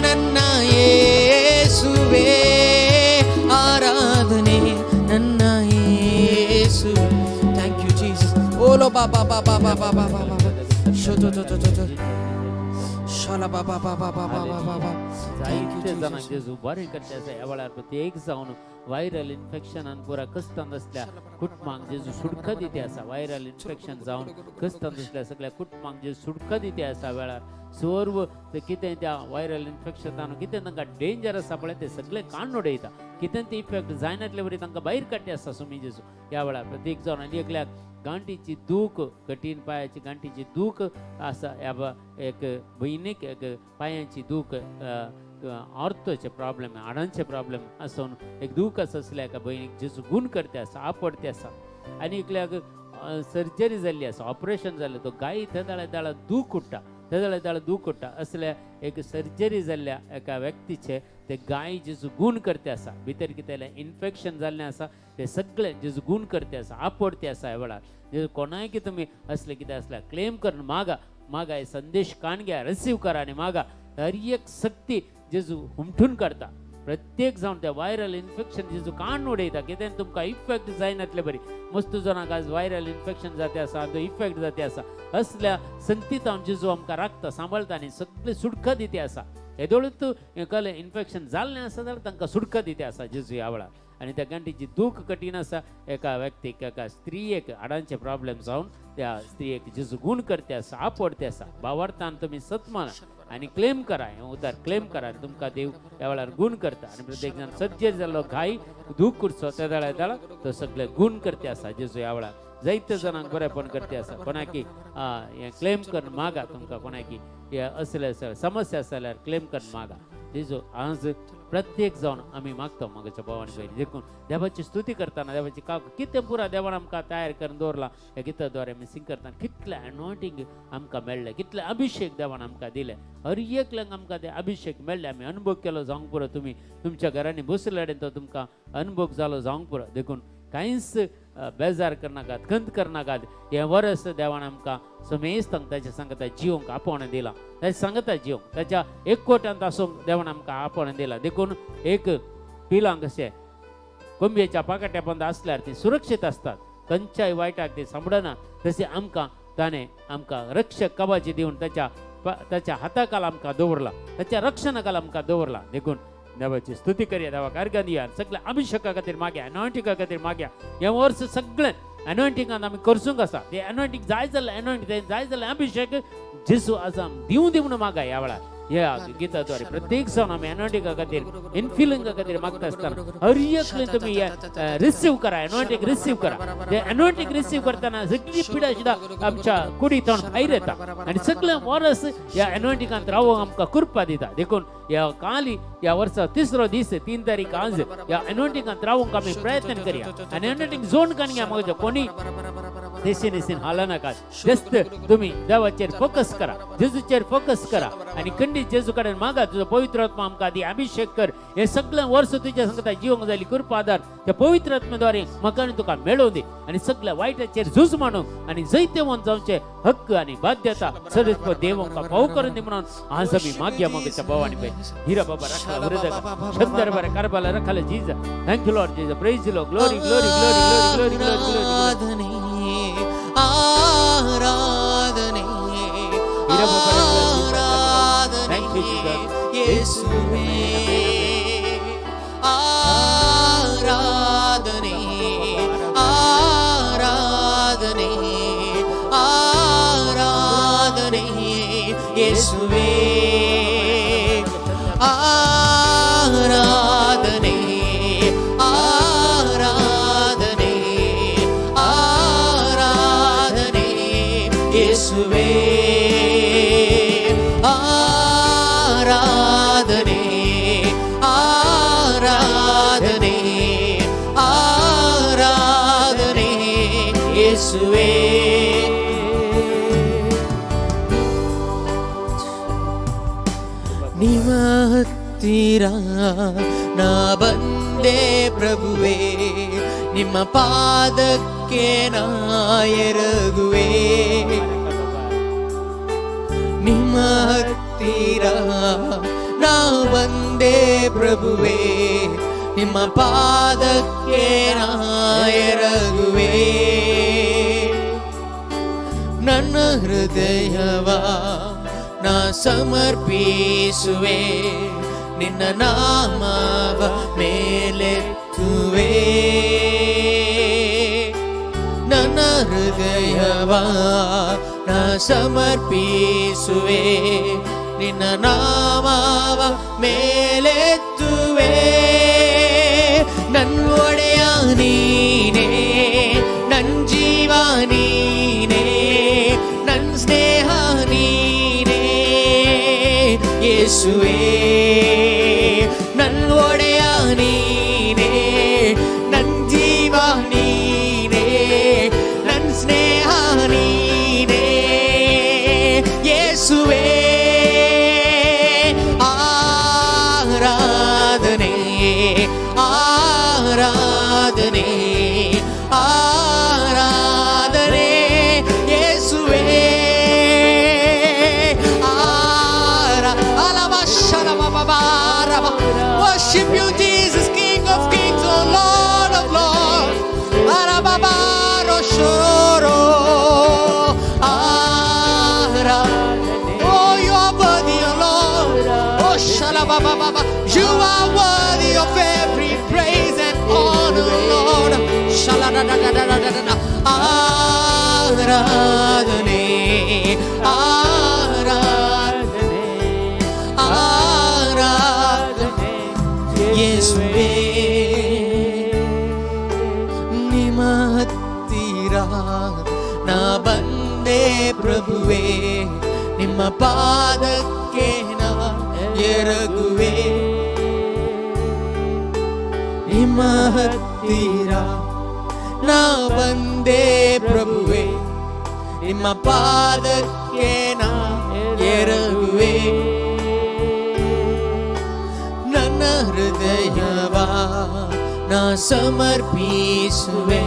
ನನ್ನ ಯೇಸುವೇ, ಆರಾಧನೆ ನನ್ನ ಯೇಸುವೇ. Thank you Jesus. ಓಲೋ ಬಾಬಾ ಬಾಬಾ ಬಾಬಾ ಬಾಬಾ ಬಾಬಾ ಶೋದೋ ದೋ ದೋ ದೋ शाला बाबा बाबा बाबा बाबा. साहित्य जनांचे जुबारी करते असे एवढ्या प्रत्येक जाऊन व्हायरल इन्फेक्शन आणि पुरा कष्ट नसल्या कुटुंबांक जेजू सुटका दिते आसा व्हायरल इन्फेक्शन जावन कस्तान तसल्या सगळ्या कुटुंबांक जेजू सुटका दिते आसा वेळार सर्व ते कितें त्या व्हायरल इन्फेक्शनान कितें तांकां डेंजर आसा पळय ते सगळे काडून उडयता कितें ते इफेक्ट जायनातले बरी तांकां भायर काडटे आसता सुमी जेजू ह्या वेळार प्रत्येक जावन आनी एकल्याक गांठीची दूख कठीण पांयाची गांठीची दूख आसा ह्या एक भयणीक एक पांयाची दूख ऑर्थोचे प्रॉब्लेम हाडांचे प्रॉब्लेम आसून एक दूख आसा असल्या एका भयणीक जेजू गूण करते आसा आपडते आसा आनी एकल्याक सर्जरी जाल्ली आसा ऑपरेशन जाल्लें तो गायी थेदाळे दाळा दूख उडटा थेदाळे दाळा दूख उडटा असल्या एक सर्जरी जाल्ल्या एका व्यक्तीचे ते गाय जेजू गूण करते आसा भितर कितें इन्फेक्शन जाल्लें आसा ते सगळे जेजू गूण करते आसा आपडते आसा ह्या वेळार जेजू कोणाय की तुमी असले कितें आसल्यार क्लेम करून मागा हे संदेश काण घ्या रिसीव करा आनी मागा हर एक शक्ती जेजू हुमठून करता प्रत्येक जावन त्या व्हायरल इन्फेक्शन जेजू काण उडयता कितें तुमकां इफेक्ट जायनातले बरी मस्त जाणांक आज व्हायरल इन्फेक्शन जाते आसा तो इफेक्ट जाते आसा असल्या संगतीत हांव जेजू आमकां राखता सांबाळटा आनी सगळे सुटका दिते आसा येदोळूच कळ्ळें इन्फेक्शन जाल्लें आसा जाल्यार तांकां सुटका दिते आसा जेजू ह्या वेळार आनी त्या गांठीची दूख कठीण आसा एका व्यक्तीक एका स्त्रीयेक हाडांचे प्रॉब्लेम जावन त्या स्त्रीयेक जेजू गूण करते आसा आपडते आसा भावार्थान तुमी सत माना आनी क्लेम करा हें उदार क्लेम करा तुमकां देव ह्या वेळार गूण करता आनी प्रत्येक जाण सर्जरी जाल्लो घाई दूख कुडचो त्या दाळा तो सगळे गूण करते आसा जेजू ह्या वेळार जायते जाणांक बरेपण करते आसा कोणाकी हें क्लेम करून मागा तुमकां कोणाकी हे असले समस्या आसा जाल्यार क्लेम करून मागा जेजू आज प्रत्येक जावन आमी मागता मागाच्या भावानी भयणी देखून देवाची स्तुती करतना देवाची कितें पुरा देवान आमकां तयार करून दवरला ह्या गिता द्वारे आमी सिंग करतना कितलें एनॉयंटींग आमकां मेळ्ळें कितलें अभिषेक देवान आमकां दिलें हर एकल्यांक आमकां ते अभिषेक मेळ्ळे आमी अनुभव केलो जावंक पुरो तुमी तुमच्या घरांनी बसले तो तुमकां अनुभव जालो जावंक पुरो देखून कांयच बेजार करनाकात खंत करनाकात हे वर्स देवान आमकां समेस्तांक ताच्या सांगता जिवंक आपोवणें दिलां ताच्या सांगता जिवंक ताच्या एकवटांत आसूंक देवान आमकां आपोवणें दिलां देखून एक पिलांक अशें कोंबयेच्या पाकाट्या बंद आसल्यार ती सुरक्षीत आसतात खंयच्याय वायटाक ती सांबडना तशें आमकां ताणें आमकां रक्षक कवच दिवन ताच्या हाताखाल आमकां दवरला ताच्या रक्षणा आमकां दवरला देखून देवाची स्तुती करया देवाक अर्घ दिया सगळ्या अभिषेका खातीर मागया एनॉयंटिंगा खातीर मागया हे वर्स सगळें एनॉयंटिंगान आमी करसूंक आसा ते एनॉयंटिंग जाय जाल्यार एनॉयंटिंग जाय जाल्यार अभिषेक जेजू आज दिवं दिवन मागा ह्या वेळार ह्या गिता द्वारे प्रत्येक जावन आमी एनॉयंटिंगा खातीर इन्फिलिंगा खातीर मागता आसतना हर एकले तुमी रिसीव करा एनॉयंटिंग रिसीव करा ते एनॉयंटिंग रिसीव करतना सगळी पिडा सुद्दां आमच्या कुडींतून भायर येता आनी सगळें वर्स ह्या एनॉयंटिंगांत रावूंक आमकां कृपा दिता देखून ह्या काली ह्या वर्सा तिसरो दीस 3 तारीख आज ह्या एनॉयंटिंगांत रावूंक आमी प्रयत्न करया आनी एनॉयंटिंग जोड काणया म्हज्या कोणी देशीन हालनाकात जस्ट तुमी देवाचेर फोकस करा जेजूचेर फोकस करा आनी खंडीत जेजू कडेन मागा तुजो पवित्र आत्मा आमकां दी अभिषेक कर हे सगळें वर्स तुज्या सांगता जिवंक जाली कृपा आदार त्या पवित्र आत्म्याद्वारे म्हाका आनी तुका मेळोवन दी आनी सगळ्या वायटाचेर झूज मांडूंक आनी जैते वन जावचे हक्क आनी बाध्यता सर्व देव आमकां फाव करून दी म्हणून आज आमी मागया मागच्या भावानी पळय हिरा बाबा राखला वृदक शंदर बरे कारबाला राखला Jesus thank you Lord Jesus praise you Lord glory glory glory glory glory glory आराधने आराधने यीशुवे आराधने आराधने आराधने यीशुवे आराधने आराधने आराधने यीशुवे आराधने आराधने आराधने यीशुवे ನಿಮ್ಮ ಹತ್ತಿರ ನಾ ಬಂದೆ ಪ್ರಭುವೇ ನಿಮ್ಮ ಪಾದಕ್ಕೆ ನಾ ಎರಗುವೆ ನಿಮ್ಮ ಹತ್ತಿರ ನಾ ಬಂದೆ ಪ್ರಭುವೇ ನಿಮ್ಮ ಪಾದಕ್ಕೆ ನಾ ಎರಗುವೆ ನನ್ನ ಹೃದಯವ ನಾ ಸಮರ್ಪಿಸುವೆ ನಿನ್ನ ನಾಮವ ಮೇಲೆತ್ತುವೆ ಹೃದಯವ ನಾ ಸಮರ್ಪಿಸುವೆ, ನಿನ್ನ ನಾಮವ ಮೇಲೆತ್ತುವೆ. ನನ್ನ ಒಡೆಯ ನೀನೇ, ನನ್ನ ಜೀವ ನೀನೇ, ನನ್ನ ಸ್ನೇಹ ನೀನೇ ಯೇಸುವೇ. ನನ್ನ ಒಡೆಯ ನೀನೇ, ನನ್ನ ಜೀವ ನೀನೇ, ನನ್ನ ಸ್ನೇಹ ನೀನೇ ಯೇಸುವೇ. ಆರಾಧನೆ ಆರಾಧನೆ ಆರಾಧನೆ ಯೇಸುವೇ. Worship you, Jesus, King of Kings, oh Lord of Lords. Oh, you are worthy, oh Lord. Oh, shalabababa. You are worthy of every praise and honor, Lord. Shaladadadadadadada. Aradhane, aradhane, aradhane ಯೇಸುವೇ. ನಿಮ್ಮ ಹತ್ತಿರ ನಾ ಬಂದೆ ಪ್ರಭುವೇ, ನಿಮ್ಮ ಪಾದಕ್ಕೆ ನಾ ಎರಗುವೆ. ನಿಮ್ಮ ಹತ್ತಿರ ನಾ ಬಂದೆ ಪ್ರಭುವೇ, ನಿಮ್ಮ ಪಾದಕ್ಕೆ ನಾ ಎರಗುವೆ. ನನ್ನ ಹೃದಯವ ನಾ ಸಮರ್ಪಿಸುವೆ,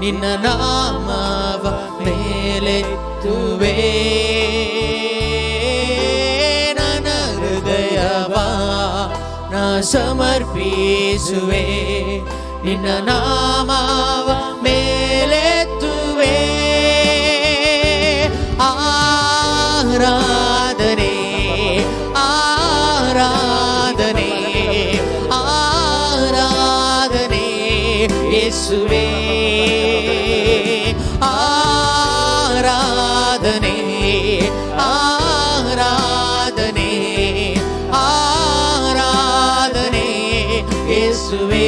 ನಿನ್ನ ನಾಮವ ಮೇಲೆತ್ತುವೆ. ನನ್ನ ಹೃದಯವ ನಾ ಸಮರ್ಪಿಸುವೆ, ನಿನ್ನ ನಾಮವ ಮೇಲೆತ್ತುವೆ. ಆರಾಧನೆ ಆರಾಧನೆ ಆರಾಧನೆ ಯೇಸುವೇ. ಆರಾಧನೆ ಆರಾಧನೆ ಆರಾಧನೆ ಯೇಸುವೇ.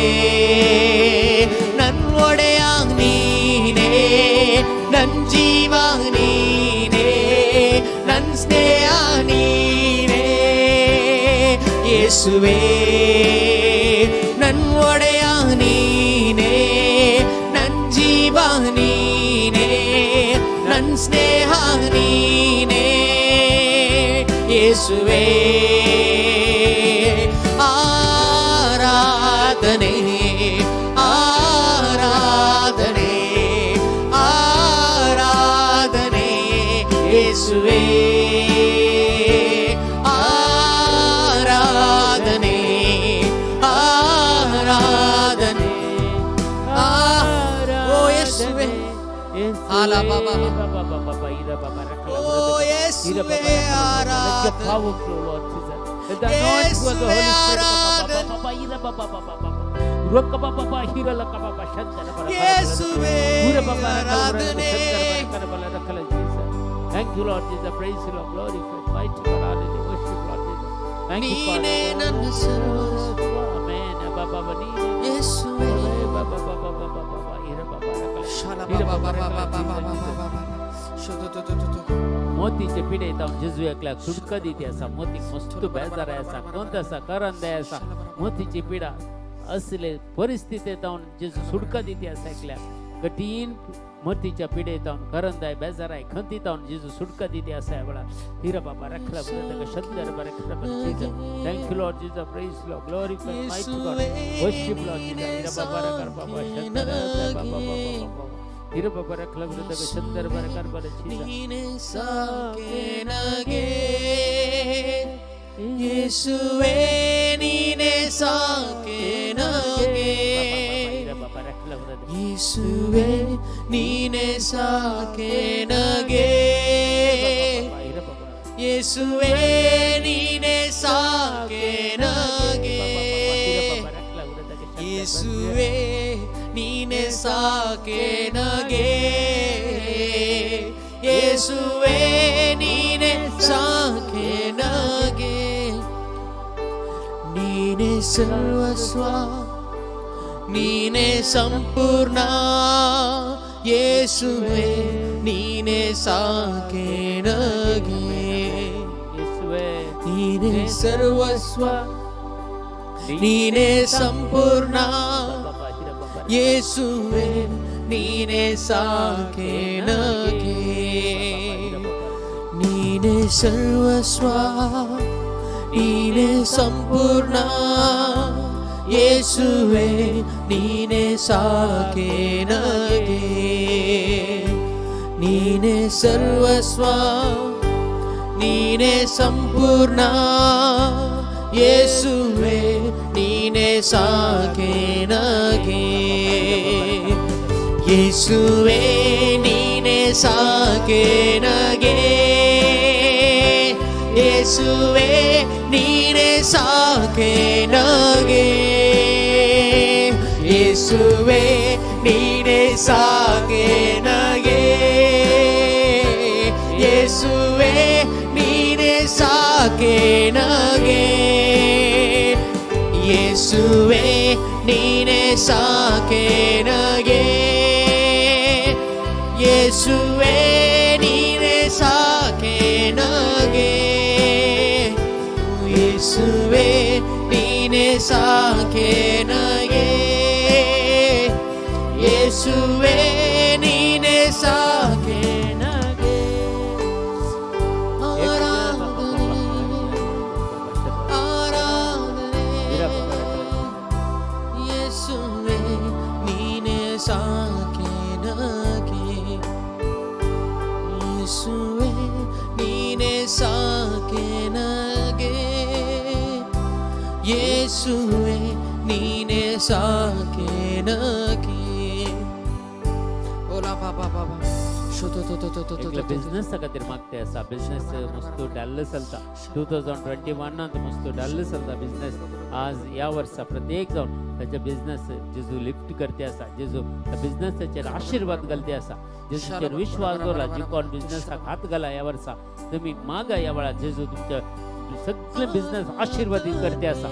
ನನ್ನ ಒಡೆಯ ನೀನೇ, ನನ್ನ ಜೀವ ನೀನೇ, ನನ್ನ ಸ್ನೇಹ ನೀನೇ ಯೇಸುವೇ. ನನ್ನ ಒಡೆಯ ನೀನೇ, ನನ್ನ ಜೀವ ನೀನೇ, ನನ್ನ ಸ್ನೇಹ ನೀನೇ ಯೇಸುವೇ. ಆರಾಧನೆ ಆರಾಧನೆ ಆರಾಧನೆ ಯೇಸುವೇ. ಆರಾಧನೆ ಆರಾಧನೆ ಓ ಯೇಸುವೇ. ಆಲಾ ಬಾಬಾ ಓ ಯೇಸುವೇ ಆರಾಧನೆ ಯೇಸುವೇ ಆರಾಧನೆ ಯೇಸುವೇ ಆರಾಧನೆ. Thank you, Lord Jesus. Praise you, Lord. Glorify, mighty God, hallelujah. Worship, Lord Jesus. Thank you, Father. ನೀನೇ ನನ್ನ ಸರ್ವಸ್ವ. Amen. Baba, ನೀನೇ ಯೇಸುವೇ. Baba, ಹೀರ ಬಾಬಾ मोतीचे पिढे जाऊन जेजू एकल्या सुटका देते असा मोती मस्त बेजार असा कोणतासा करंद असा मोतीची पिढा असले परिस्थितीत जाऊन जेजू सुटका देते असा ऐकल्या कठीण मोतीच्या पिढे जाऊन करंद आहे बेजार आहे खंती जाऊन जेजू सुटका देते असा आहे बळा हिरा बाबा रखला बरं शंदर बरं खरं बरं Jesus thank you Lord Jesus praise Lord glorify mighty God worship Lord Jesus हिरा बाबा रखर बाबा शंदर बाबा बाबा हिरा बाबा रखला बरं शंदर बरं कर बरं जीसस ನೀನೇ ಸಾಕೆ ನಗೆ ಯೇಸುವೇ ನೀನೇ ಸಾಕೆ ನಗೆ ಯೇಸುವೇ ನೀನೇ ಸಾಕೆ ನಗೆ ಯೇಸುವೇ ನೀನೇ ಸಾಕೆ ನಗೆ ಯೇಸುವೇ ನೀನೇ ಸಾಕೆ ನಗೆ ಯೇಸುವೆ ನೀನೆ ಸಾಕೆ ನಗೆ, ನೀನೆ ಸರ್ವಸ್ವ, ನೀನೆ ಸಂಪೂರ್ಣ, ಯೇಸುವೆ ನೀನೆ ಸಾಕೆ ನಗೆ, ಯೇಸುವೆ ನೀನೆ ಸರ್ವಸ್ವ, ನೀನೆ ಸಂಪೂರ್ಣ, ಯೇಸುವೆ ನೀನೆ ಸಾಕೆ ನಗೆ, ನೀನೆ ಸರ್ವಸ್ವ, ನೀನೆ ಸಂಪೂರ್ಣ, ಯೇಸುವೆ ನೀನೆ ಸಾಕೆ ನಗೆ, ನೀನೆ ಸರ್ವಸ್ವ, ನೀನೆ ಸಂಪೂರ್ಣ, ಯೇಸುವೆ ನೀನೆ ಸಾಕೆ ನಗೆ, ಯೇಸುವೆ ನೀನೆ ಸಾಕೆ ನಗೆ, ಯೇಸುವೆ ನೀನೆ ಸಾಕೆ ನಗೆ, ಯೇಸುವೆ ನೀನೆ ಸಾಕೆ ನಗೆ, ಯೇಸುವೆ ನೀನೆ ಸಾಕೆ ನಗೆ, ಯೇಸುವೆ ನೀನೆ ಸಾಕೆ ನಗೆ, ಯೇಸುವೆ ನೀನೆ ಸಾಕೆ ನಗೆ, ಯೇಸುವೆ ನೀನೆ ಸಾಕೆ ನಗೆ, ಯೇಸುವೆ ನೀನೆ ಸಾಕೆ ನಗೆ, ಆರಾಧನೆ ಯೇಸುವೆ ನೀನೆ ಸಾಕೆ ನಗೆ, ಯೇಸುವೆ ನೀನೆ ಸಾಕೆ ನಗೆ, ಯೇಸುವೆ ನೀನೆ ಸಾಕೆ ನಗೆ. ओला बाबा बाबा शो तो बिझनेस खातीर मागते आसा, बिझनेस मस्त डल चलता, 2021 मस्त डल चलता बिझनेस. आज या वर्सा प्रत्येक जावन त्याचे बिझनेस जेजू लिफ्ट करते आसा, जेजू त्या बिझनेसाचेर आशीर्वाद घालते आसा, जेजूचेर विश्वास दवरला, जी कोण बिझनेसाक हात घाला या वर्सा तुम्ही मागा या वेळा जेजू तुमच्या सगळे बिझनेस आशीर्वादीत करते आसा.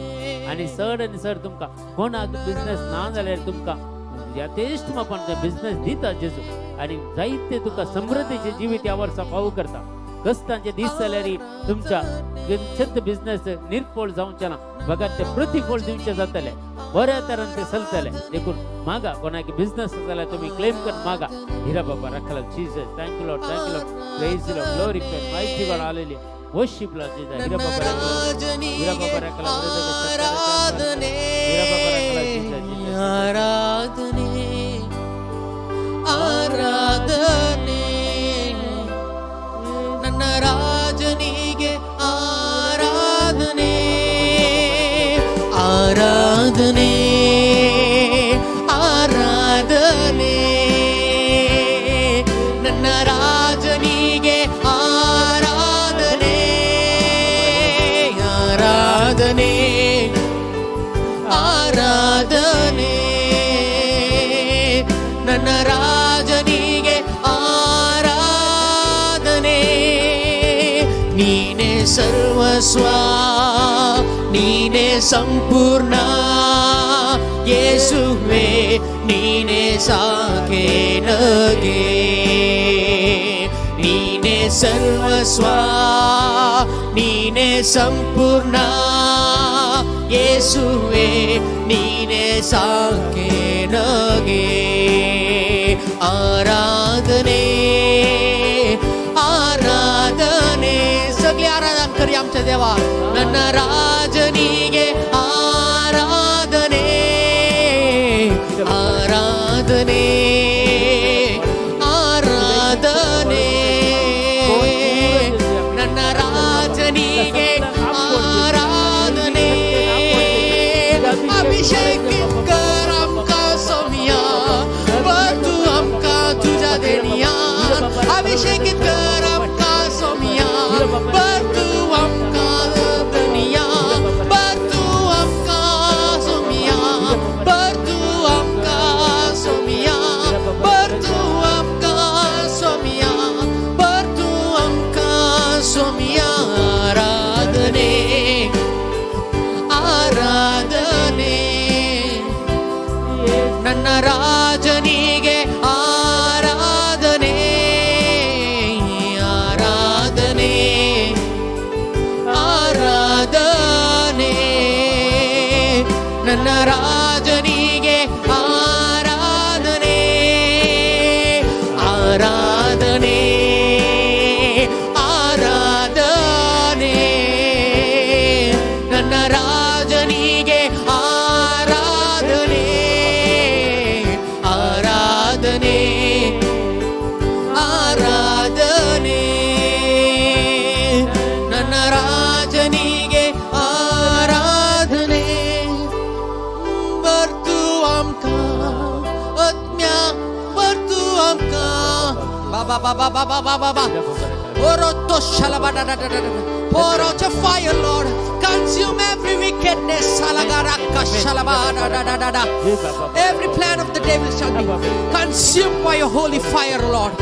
आणि चड तुमकां कोणाक बिझनेस ना जाल्यार तुमकां यथेष्टमा पण बिझनेस दिता जेजू, आणि जायते तुका समृद्धीचे जीवित या वर्सा पावू करता. कष्टांचे दीस जाल्यार तुमच्या छत बिझनेस निर्फळ जावचे ना, बघा ते प्रतिफळ दिवचे जातले, बऱ्या तरेन ते चलतले. देखून मागा कोणाक बिझनेस जाल्यार तुम्ही क्लेम कर मागा. हिरा बाबा रखला Jesus, thank you Lord, thank you Lord, praise the Lord, glorify mighty God, hallelujah, worship Lord Jesus. हिरा बाबा रखला आराधने आराधने ಆರಾಧನೆ ನನ್ನ ರಾಜನಿಗೆ ಆರಾಧನೆ ಆರಾಧನೆ ಆರಾಧನೆ ನನ್ನ ರಾಜನಿಗೆ ಆರಾಧನೆ ಆರಾಧನೆ ಆರಾಧನೆ ನನ್ನ ರಾಜನಿಗೆ ಆರಾಧನೆ ನೀನೆ ಸರ್ವಸ್ವ ನೀನೆ ಸಂಪೂರ್ಣ ಯೇಸುವೆ ನೀನೆ ಸಾಕೆ ನಗೆ ನೀನೆ ಸರ್ವಸ್ವ ನೀನೆ ಸಂಪೂರ್ಣ ಯೇಸುವೆ ನೀನೆ ಸಾಕೆ ನಗೆ आराधने आराधने सगळे आराधना करूया आमच्या देवा ನನ್ನ ರಾಜನಿಗೆ ಆರಾಧನೆ ಆರಾಧನೆ ಆರಾಧನೆ ನನ್ನ ರಾಜನಿಗೆ ಆರಾಧನೆ अभिषेक कर आमका सोमिया तू आमका तुझ्या देणिया अभिषेकित कर आमका सोमिया तू आमका देणिया तू आमका सोमिया तू आमका सोमिया तू आमका सोमिया Pour out your fire, Lord. Consume every wickedness. Every plan of the devil shall be consumed by your holy fire, Lord.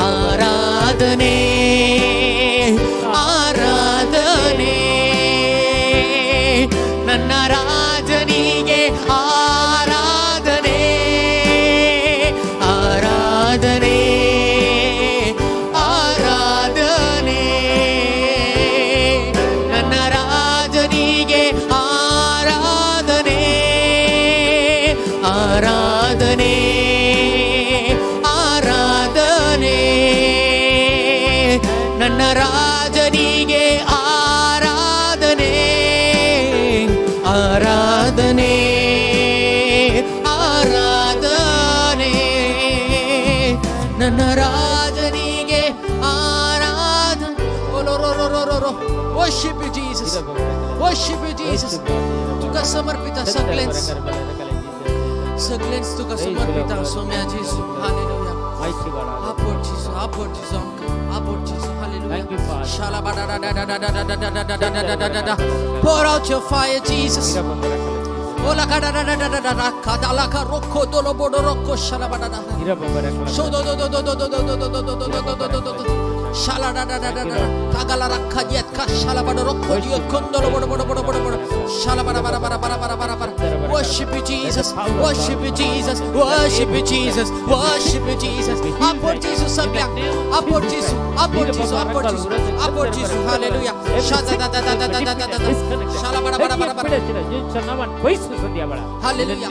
ಆರಾಧನೆ ಆರಾಧನೆ ನನ್ನ ರಾಜನಿಗೆ ಆರಾಧನೆ ಆರಾಧನೆ ಆರಾಧನೆ ನನ್ನ ರಾಜನಿಗೆ ಆರಾಧನೆ ಆರಾಧನೆ ಆರಾಧನೆ ನನ್ನ ರಾಜನಿಗೆ ಆರಾಧನೆ ಆರಾಧನೆ ಆರಾಧನೆ ನನ್ನ ರಾಜನಿಗೆ ಆರಾಧನೆ worship you Jesus worship you Jesus तुका समर्पित सगळेच तुका समर्पित Saumya Jesus hallelujah upward Jesus upward Jesus upward Jesus hallelujah shalabada pour out your fire Jesus ola kadada kadala karoko dolo bodo roko shalabada shodo do do do do do do do do do shalada tagala rakadiet kashalabada roko dio kondolo bodo bodo bodo bodo shalabada bara bara bara bara bara bara worship you Jesus worship you Jesus worship you Jesus worship you Jesus upward Jesus sabya upward Jesus upward Jesus upward Jesus upward Jesus hallelujah shada da da da da da da da shalabada bara bara bara hallelujah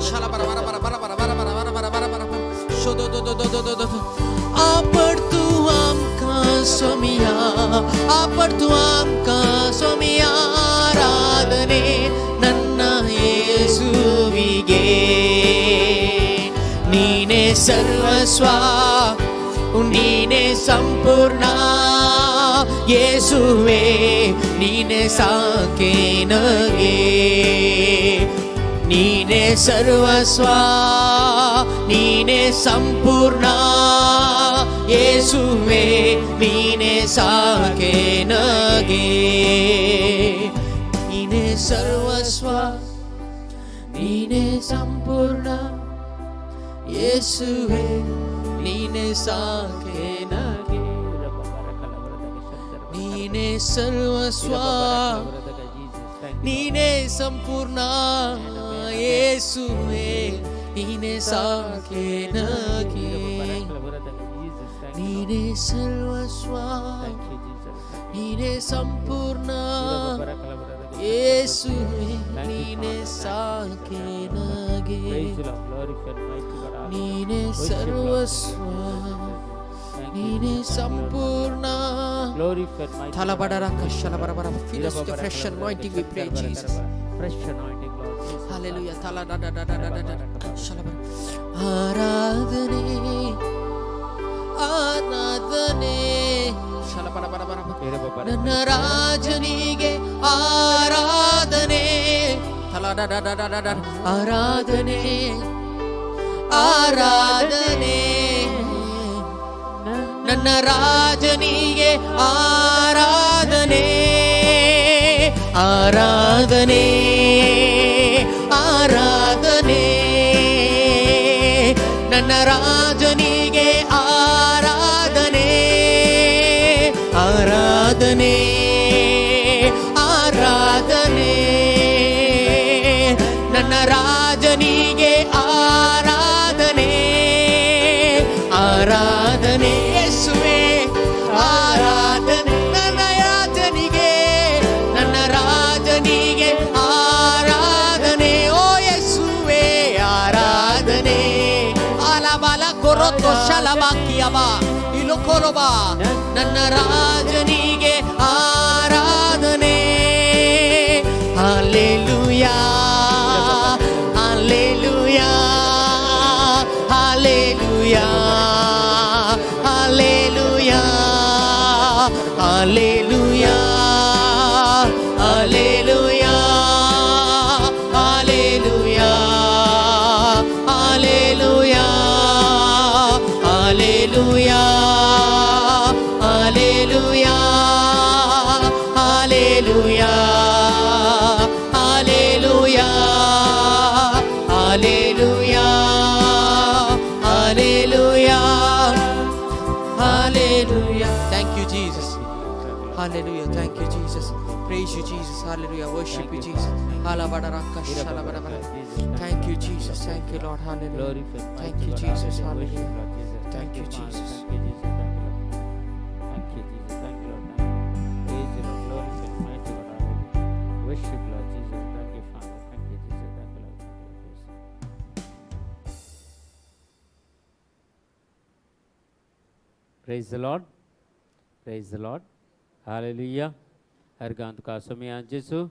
shalabada bara bara bara bara bara bara bara bara bara shodo do do do do do do apertu amka somia apertu amka somia ಆರಾಧನೆ ನನ್ನ ಯೇಸುವಿಗೆ ನೀನೇ ಸರ್ವಸ್ವ ನೀನೇ ಸಂಪೂರ್ಣ ಯೇಸುವೆ ನೀನೇ ಸಾಕೆ ನನಗೆ ನೀನೇ ಸರ್ವಸ್ವ ನೀನೇ ಸಂಪೂರ್ಣ ಯೇಸುವೆ ನೀನೇ ಸಾಕೆ ನನಗೆ ನೀನೇ ಸರ್ವಸ್ವ ನೀನೇ ಸಂಪೂರ್ಣ ಯೇಸುವೆ ನೀನೇ ಸಾಕೆ ನನಗೆ ನೀನೇ ಸರ್ವಸ್ವ ನೀನೇ ಸಂಪೂರ್ಣ ಯೇಸುವೆ ನೀನೇ ಸಾಕೆ ನನಗೆ ನೀನೇ ಸರ್ವಸ್ವ ನೀನೇ ಸಂಪೂರ್ಣ ಯೇಸುವೆ ನೀನೇ ಸಾಕೆ ನನಗೆ ನೀನೇ ಸರ್ವಸ್ವ ನೀನೇ ಸಂಪೂರ್ಣ ತಲಬಡರ ಕಶಲಬರಬರ fill us with the fresh anointing we pray Jesus fresh anointing Lord hallelujah ಶಲಬರ ಆರಾಧನೆ ಆರಾಧನೆ ಶಲಬರಬರಬರ ನನ್ನ ರಾಜನಿಗೆ ಆರಾಧನೆ ಆರಾಧನೆ ಆರಾಧನೆ ನನ್ನ ರಾಜನಿಗೆ ಆರಾಧನೆ ಆರಾಧನೆ ಆರಾಧನೆ ನನ್ನ ರಾಜನಿಗೆ ಆರಾಧನೆ ಆರಾಧನೆ ಆರಾಧನೆ ನನ್ನ ರಾಜನಿಗೆ ಆರಾಧನೆ ಆರಾಧನೆ ಯೇಸುವೆ ಆರಾಧನೆ ನನ್ನ ರಾಜನಿಗೆ ನನ್ನ ರಾಜನಿಗೆ ಆರಾಧನೆ ಓ ಯೇಸುವೆ ಆರಾಧನೆ ಅಲಬಲ ಕೊರೊತ್ತೋ ಶಲಬಾಕಿಯಬ ಇಲು ಕೊರಬ ನನ್ನ ರಾಜನಿಗೆ ಆರಾಧನೆ hallelujah hallelujah hallelujah hallelujah hallelujah hallelujah hallelujah Hallelujah. Thank you, Jesus. Praise you, Jesus. Hallelujah. Worship you, Jesus. Thank you, Jesus. Thank you, Lord. Hallelujah. Glorify. Thank you, Jesus. Hallelujah. Thank you, Jesus. Thank you, Jesus. Thank you, Jesus. Thank you, Lord. Praise you, Lord. Glorify. Mighty God. Hallelujah. Worship, Lord Jesus. Thank you, Father. Thank you, Jesus. Thank you, Lord. Praise the Lord. Praise the Lord. Hallelujah. Argan tuka sumia Jesu.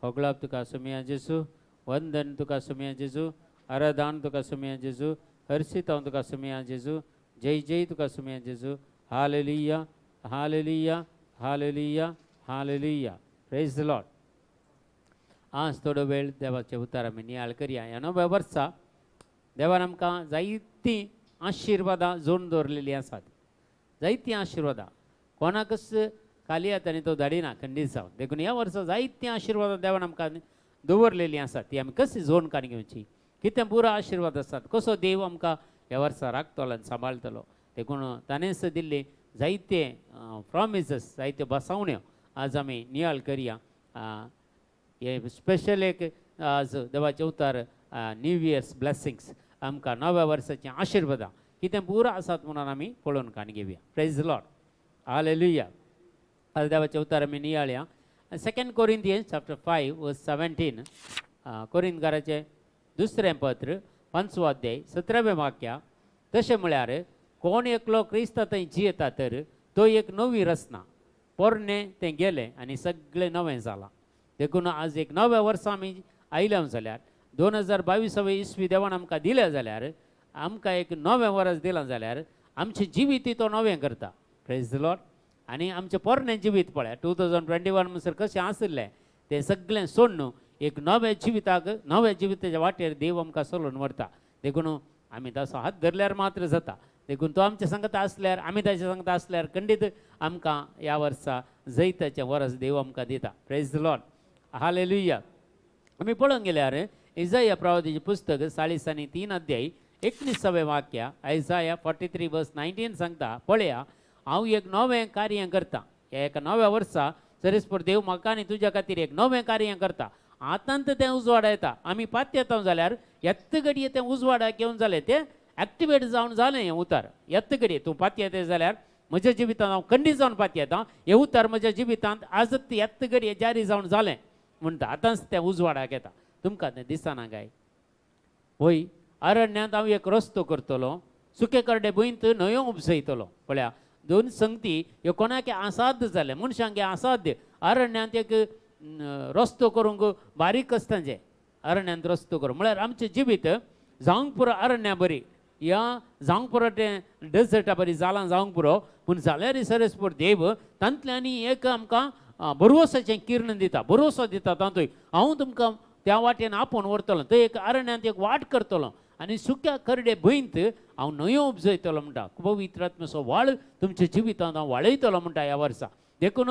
Oglab tuka sumia Jesu. Vandan tuka sumia Jesu. Aradan tuka sumia Jesu. Harsita tuka sumia Jesu. Jai Jai tuka sumia Jesu. Hallelujah. Hallelujah. Hallelujah. Hallelujah. Praise the Lord. आज थोडं वेळ देवाचे उतार आमी नियाळ करया. ह्या वर्सा देवान आमकां जायतीं आशिर्वादां जोडून दवरलेलीं आसात. जायतीं आशिर्वादां कोणाकच खाली हातांनी तो धाडिना खंडीत जावन. देखून ह्या वर्सा जायतीं आशिर्वादां देवान आमकां दवरलेलीं आसात. ती आमी कशी जोडून काडून घेवची. कितें पुरो आशिर्वाद आसात. कसो देव आमकां ह्या वर्सा राखतलो आनी सांबाळटलो. देखून ताणेंच दिल्ले जायते प्रॉमिसेस जायत्यो बसावण्यो आज आमी नियाळ करया. हे स्पेशल एक आज देवाचे उतार न्यू इयर्स ब्लेसिंग्स आमकां नव्या वर्साचीं आशिर्वादां कितें पुरो आसात म्हणून आमी पळोवन काडून घेवया. Praise the Lord. हालेलुया. आज देवाचे उतार आमी नियाळया. 2 Corinthians chapter 5 verse 17 कोरिंथकाराचें दुसरें पत्र 5वो अध्याय 17वें वाक्य. तशें म्हळ्यार कोण एकलो क्रिस्त थंय जियेता तर तो एक नवी रचना. पोरणें तें गेलें आनी सगळें नवें जालां. देखून आज एक नव्या वर्सा आमी आयल्या जाल्यार 2022 इस्वी देवान आमकां दिलें जाल्यार आमकां एक नवें वर्स दिलां जाल्यार आमचें जिवीत तो नवें करता. Praise the Lord. आनी आमचें पोरणें जिवीत पळय 2021 म्हणसर कशें आसलें तें सगळें सोडून एक नव्या जिविताच्या वाटेर देव आमकां चलोवन व्हरता. देखून आमी ताचो हात धरल्यार मात्र जाता. देखून तो आमच्या संगत आसल्यार आमी ताच्या संगत आसल्यार खंडीत आमकां ह्या वर्सा जैताचें वर्स देव आमकां दिता. Praise the Lord. हालेलुया. आमी पळोवंक गेल्यार इसाया प्रवादीचें पुस्तक 43 अध्याय 19वें वाक्य. आयसाया 43 verse 19 सांगता पळया हांव एक नवें कार्य करता. ह्या एका नव्या वर्सा सरेस्पर देव म्हाका आनी तुज्या खातीर एक नवें कार्य करता. आतांत तें उजवाडा येता. आमी पात येता जाल्यार येत्त घडये तें उजवाडाक येवन जालें तें एक्टिवेट जावन जालें हें उतार. येत्त घडये तूं पात येता जाल्यार म्हज्या जिवितांत हांव खंडीत जावन पात येता. हें उतार म्हज्या जिवितांत आजच येत्त घडये जारी जावन जालें म्हणटा. आतांच तें उजवाडाक येता. तुमकां तें दिसना काय? होय. अरण्यांत हांव एक रस्तो करतलो. सुके करडे भुंयत न्हंयो उपसयतलो. पळया दोन संगती ह्यो कोणाक आसाध्य जाले. मनशांक आसाध्य. अरण्यांत एक रस्तो करूंक बारीक आसताचें. अरण्यांत रस्तो करूंक म्हळ्यार आमचें जिवीत जावंक पुरो अरण्या बरी या जावंक पुरो तें डेजर्टा बरी जालां जावंक पुरो. पूण जाल्यार सरस्पर देव तांतल्यानी एक आमकां भरवोसाचें किर्ण दिता. भरवोसो दिता तातूंय हांव तुमकां त्या वाटेन आपोवन व्हरतलो. थंय एक अरण्यांत एक वाट करतलो आनी सुक्या करडे भुंयत हांव न्हंयो उपजयतलो म्हणटा. पवित्र आत्म्याचो व्हाळ तुमच्या जिवितांत हांव वाळयतलो म्हणटा ह्या वर्सा. देखून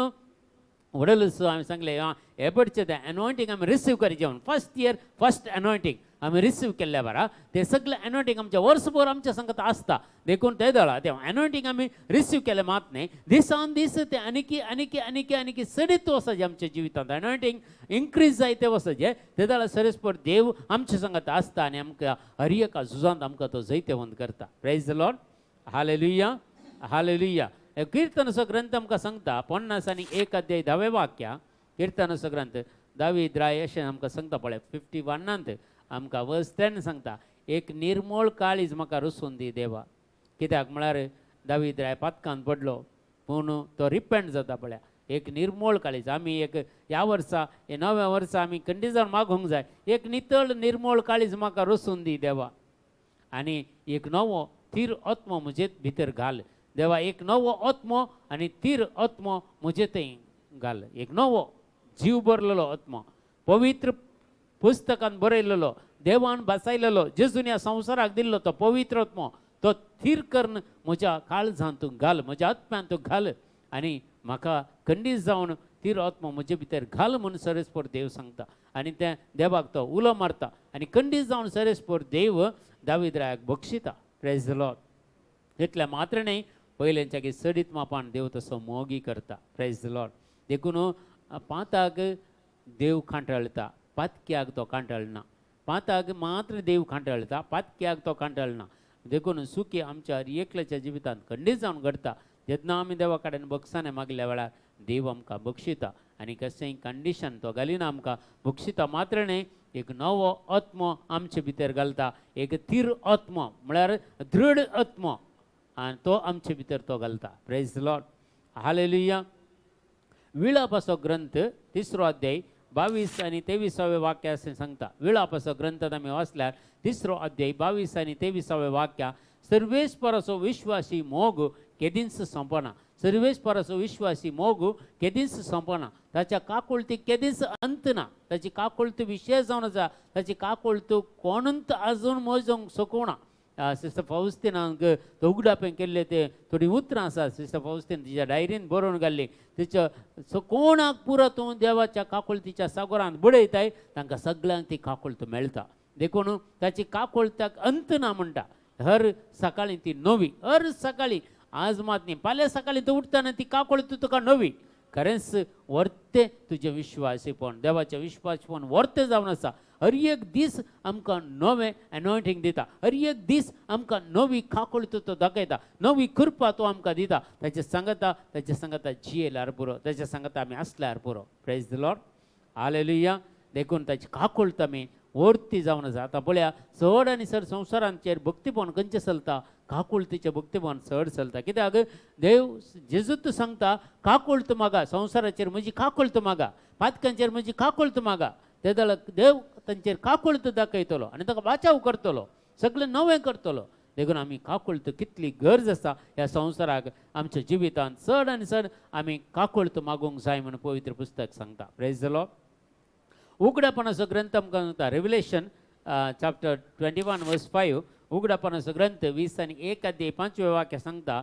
वडलसो हांवें सांगलें एबडचें तें एनॉयंटींग आमी रिसीव करचें म्हणून. फर्स्ट इयर फर्स्ट एनॉयंटींग आमी रिसीव केल्ल्या बरा तें सगळें एनॉयंटींग आमच्या वर्सभर आमच्या संगत आसता. देखून तें दळा तें एनॉयंटींग आमी रिसीव केलें मात न्ही. दिसान दीस तें आनीकी आनीकी आनीकी आनीकी सडीत वचचें आमच्या जिवितांत. एनॉयंटींग इन्क्रीज जायतें वचचें. तें दळा सरस्पर देव आमच्या संगत आसता आनी आमकां हर एका झुजांत आमकां तो जैतवंत करता. Praise the Lord. Hallelujah. Hallelujah. कीर्तनाचो ग्रंथ आमकां सांगता 51 अध्याय 10वें वाक्य. कीर्तनाचो ग्रंथ दावीद राय अशें आमकां सांगता पळय 51 आमकां वर्स 10 सांगता एक निर्मळ काळीज म्हाका रसून दी देवा. कित्याक म्हळ्यार दावीद राय पातकांत पडलो पूण तो रिपेंट जाता पळय. एक निर्मळ काळीज आमी एक ह्या वर्सा हे नव्या वर्सा आमी खंडीत जावन मागूंक जाय. एक नितळ निर्मळ काळीज म्हाका रसून दी देवा. आनी एक नवो थीर आत्मो म्हजे भितर घाल देवा. एक नवो आत्मो आनी थीर आत्मो म्हजे थंय घाल. एक नवो जीव भरलेलो आत्मो पवित्र पुस्तकांत बरयलेलो देवान बसयलेलो जेजून ह्या संवसाराक दिल्लो तो पवित्र आत्मो तो थीर करून म्हज्या काळजांत तूं घाल. म्हज्या आत्म्यांत तूं घाल आनी म्हाका खंडीत जावन थीर आत्मो म्हजे भितर घाल म्हणून सरस्पर देव सांगता. आनी तें देवाक तो उलो मारता आनी खंडीत जावन सरस्पर देव दावीद रायाक बक्षिता. Praise the Lord. इतलें मात्र न्ही पयलेंच्या की सडीत मापान देव तसो मोगी करता. Praise the Lord. देखून पाताक देव कांटाळता पातक्याक तो कांटाळना पाताक मात्र देव कांटाळता पातक्याक तो कांटाळना देखून सुखी आमच्या एकल्याच्या जिवितांत खंडीत जावन घडता जेन्ना आमी देवा कडेन बक्षाने मागल्या वेळार देव आमकां बक्षिता आनी कसलेंय कंडिशन तो घालिना आमकां बक्षिता मात्र न्ही एक नवो आत्मो आमचे भितर घालता एक थीर आत्मो म्हळ्यार दृढ आत्मो आनी तो आमचे भितर तो घालता प्रेज द लॉर्ड हालेलुया विलापाचो ग्रंथ 3रो अध्याय 22 आनी 23 वाक्य अशें सांगता विलापाचो ग्रंथांत आमी वाचल्यार 3रो अध्याय 22 आनी 23 वाक्या सर्वेस्पराचो विश्वासी मोग केदींच सोंपना सर्वेस्पराचो विश्वासी मोग केदींच सोंपना ताच्या काकुळतीक केदींच अंत ना ताची काकुळत विशेष जावन आसा ताची काकुळत कोणूच आजून मोजोंक सोकोना सिस्टर फाउस्तिनाक तो उगडापें केल्ले ते थोडी उतरां आसा सिस्टर फाउस्तीन तिच्या डायरीन बरोवन घाल्ली तिच्या कोणाक पुरो तूं देवाच्या काकुळतीच्या सागरांत बुडयताय तांकां सगळ्यांक ती काकुळत मेळटा देखून ताची काकुळताक अंत ना म्हणटा हर सकाळी ती नवी हर सकाळी आज मात न्ही फाल्यां सकाळी तूं उठतना ती काकुळत तुका नवी खरेंच वर्ते तुजें विश्वासीपण देवाचें विश्वासीपण वर्ते जावन आसा हर एक दीस आमकां नवें एनॉयंटींग दिता हर एक दीस आमकां नवी काकुळत तो दाखयता नवी कृपा तो आमकां दिता ताचे सांगता जियेल्यार पुरो ताचे सांगता आमी आसल्यार पुरो प्रेज द लॉर्ड हालेलुया देखून ताची काकुळत आमी वर्ती जावन आसा आतां पळया चड आनी चड संवसारांचेर भक्तीपण खंयचें चलता काकुळतीचें भक्तीपण चड चलता कित्याक देव जेजूत सांगता काकुळत मागा संवसाराचेर म्हजी काकुळत मागा पातकांचेर म्हजी काकुळत मागा ते जाल्यार देव तांचेर काकुळत दाखयतलो आनी ताका बाचाव करतलो सगळें नवें करतलो देखून आमी काकुळत कितली गरज आसा ह्या संवसाराक आमच्या जिवितांत चड आनी चड आमी काकुळत मागूंक जाय म्हणून पवित्र पुस्तक सांगता प्रेज द लॉर्ड उगडापणाचो ग्रंथ आमकां सांगता रेव्हिलेशन चॅप्टर 21 वर्स 5 उगडापणाचो ग्रंथ 20 आनी 1 अध्याय 5 वाक्य सांगता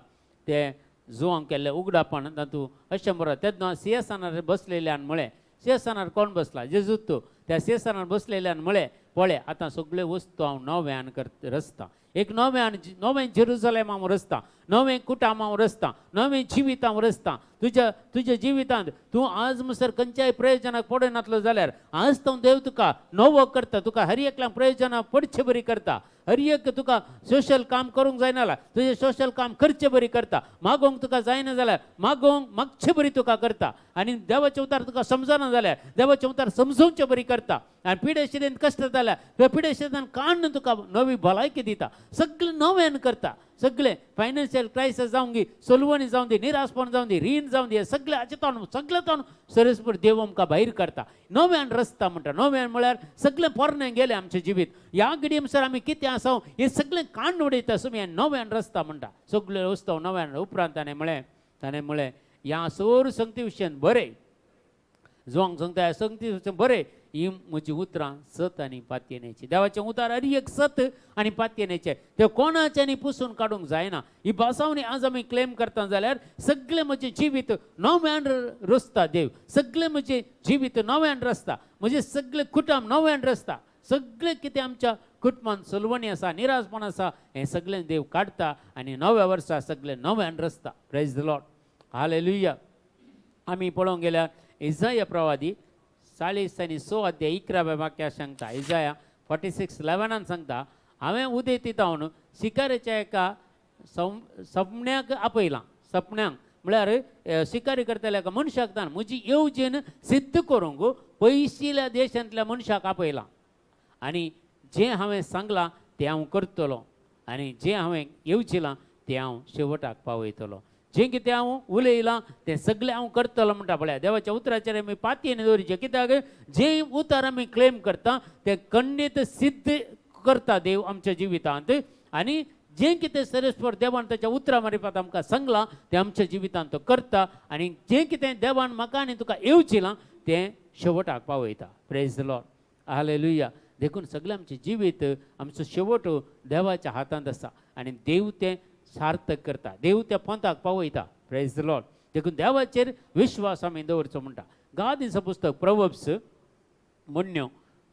ते जुवांक केल्लें उगडापण तातूंत अशें बरोबर तेन्ना सिंहासनार बसलेल्यान म्हळें सिंहासनार कोण बसला जेजूत तो त्या सिंहासनार बसलेल्यान म्हळें पळय आतां सगळ्यो वस्तू हांव नव्यान रचता एक नवें जेरुसलेम हांव रचता नवें कुटाम हांव रचता नवें जिवीत हांव रचता तुज्या जिवितांत तूं आज म्हणसर खंयच्याय प्रयोजनाक पडूं नासलो जाल्यार आज तो देव तुका नवो करता तुका हर एकल्याक प्रयोजनां पडचे बरी करता हर एक तुका सोशल काम करूंक जायना तुजें सोशल काम करचें बरी करता मागोवंक तुका जायना जाल्यार मागचें बरी तुका करता आनी देवाचें उतार तुका समजना जाल्यार देवाचें उतार समजोवचें बरी करता आनी पिडेशिरेन कश्ट जाल्यार त्या पिडेशिरेन काडून तुका नवी भलायकी दिता सगळें नवें करता सगळें फायनान्शियल क्रायसीस जावं दी सोलवणी जावं दी निराशपण जावं दी रीण जावं दी सगळें हाचे सगळें सरस्पर देव आमकां भायर काडटा नव्यान रस्ता म्हणटा नव्यान म्हळ्यार सगळें पोरनें गेलें आमचें जिवीत ह्या घडये म्हणसर आमी कितें आसा हें सगळें काडून उडयता सो हें नव्यान रस्ता म्हणटा सगळ्यो वस्तू नव्यान उपरांत ताणें म्हळें ह्या सर संगती विशयान बरें जोंक सांगता ह्या संगती विशयान बरें ही म्हजी उतरां सत आनी पातयेनेची देवाचें उतार हर एक सत आनी पातयेनेचें ते कोणाच्यांनी पुसून काडूंक जायना ही भासावणी आज आमी क्लेम करता जाल्यार सगळें म्हजें जिवीत नव्यान रचता देव सगळें म्हजें जिवीत नव्यान रचता म्हजें सगळें कुटुंब नव्यान रचता सगळें कितें आमच्या कुटुंबांत सोलवणी आसा निराशपण आसा हें सगळें देव काडटा आनी नव्या वर्सा सगळें नव्यान रचता प्रेज द लॉर्ड हालेलुया आमी पळोवंक गेल्यार इसाया प्रवादी 40 आनी 6 अध्याय 11 वाक्या सांगता इसाया 46:11 सांगता हांवें उदें तितावन शिकारेच्या एका सपन्याक आपयलां सपन्यांक म्हळ्यार शिकारी करतल्या एका मनशाक ताण म्हजी येवजण सिद्ध करूंक पयशिल्ल्या देशांतल्या मनशाक आपयलां आनी जें हांवें सांगलां तें हांव करतलों आनी जें हांवें येवजिलां तें हांव शेवटाक पावयतलों जें कितें हांव उलयलां तें सगळें हांव करतलो म्हणटा पळय देवाच्या उतराचेर आमी पातयेन दवरचें कित्याक जें उतर आमी क्लेम करता तें खंडीत सिद्ध करता देव आमच्या जिवितांत आनी जें कितें सरस्पर देवान ताच्या उतरा मार्फत आमकां सांगलां तें आमच्या जिवितांत तो करता आनी जें कितें देवान म्हाका आनी तुका येवजिलां तें शेवटाक पावयता प्रेज द लॉर्ड हालेलुया देखून सगळें आमचें जिवीत आमचो शेवट देवाच्या हातांत आसा आनी देव तें सार्थक करता देव त्या पंथाक पावयता प्रेज द लॉर्ड देखून देवाचेर विश्वास आमी दवरचो म्हणटा गादीचो पुस्तक प्रोवर्ब्स म्हणण्यो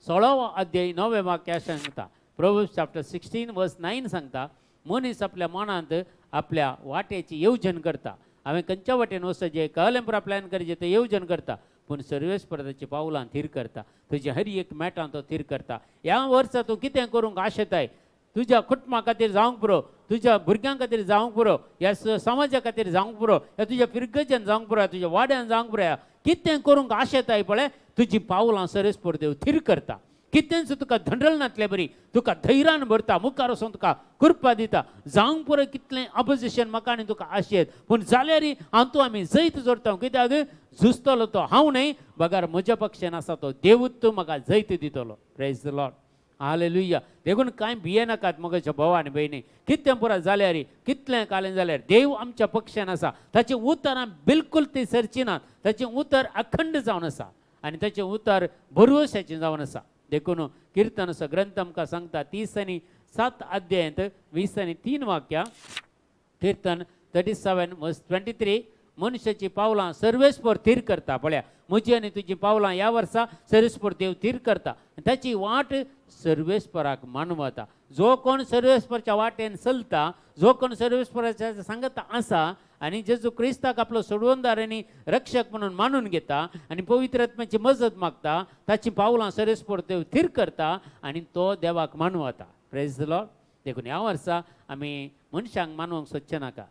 16 अध्याय 9 वाक्य सांगता प्रोवर्ब्स चॅप्टर 16 वर्स 9 सांगता मनीस आपल्या मनांत आपल्या वाटेची येवजण करता हांवें खंयच्या वाटेन वचचें कळलें पुरा प्लॅन करचें तें येवजण करता पूण सर्वेस्पराची पावलां थीर करता तुज्या हर एक मॅटां तो थीर करता ह्या वर्सा तूं कितें करूंक आशेताय तुज्या कुटुंबा खातीर जावंक पुरो तुज्या भुरग्यां खातीर जावंक पुरो ह्या समाजा खातीर जावंक पुरो ह्या तुज्या पिरगेच्यान जावंक पुरो तुज्या वाड्यान जावंक पुरो कितें करूंक आशेताय पळय तुजी पावलां सर्वेस्पर देव थीर करता कितेंच तुका धंडल नातले बरी तुका धैर्यान भरता मुखार वचून तुका कृपा दिता जावंक पुरो कितलें अपोजिशन म्हाका आनी तुका आशेत पूण जाल्यार हांव तूं आमी जैत जोडटा कित्याक झुजतलो तो हांव न्हय बगार म्हज्या पक्षान आसा तो देवूच तूं म्हाका जैत दितलो प्रेज द लॉर्ड हालेलुया देखून कांय भिये नाकात म्हज्या भावा आनी भयणी कितें पुरा जाल्यार कितलें कालें जाल्यार देव आमच्या पक्षान आसा ताचें उतरां बिलकुल ती सरची नात ताचें उतर अखंड जावन आसा आनी ताचें उतर भरवशाचें जावन आसा देखून कीर्तन असो ग्रंथ आमकां सांगता 37 अध्यायांत 20 वाक्यां कीर्तन 37:23 मनुष्याची पावलां सर्वेस्पर थीर करता पळया म्हजी आनी तुजी पावलां ह्या वर्सा सर्वेस्पर देव थीर करता ताची वाट सर्वेस्पराक मानवता जो कोण सर्वेस्परच्या वाटेन चलता जो कोण सर्वेस्पराच्या सांगता आसा आनी जेजू क्रिस्ताक आपलो सोडवणदार आनी रक्षक म्हणून मानून घेता आनी पवित्र आत्म्याची मजत मागता ताची पावलां सर्वेस्पर देव थीर करता आनी तो देवाक मानवता प्रेज द लॉर्ड देखून ह्या वर्सा आमी मनशांक मानवंक सोदचे नाका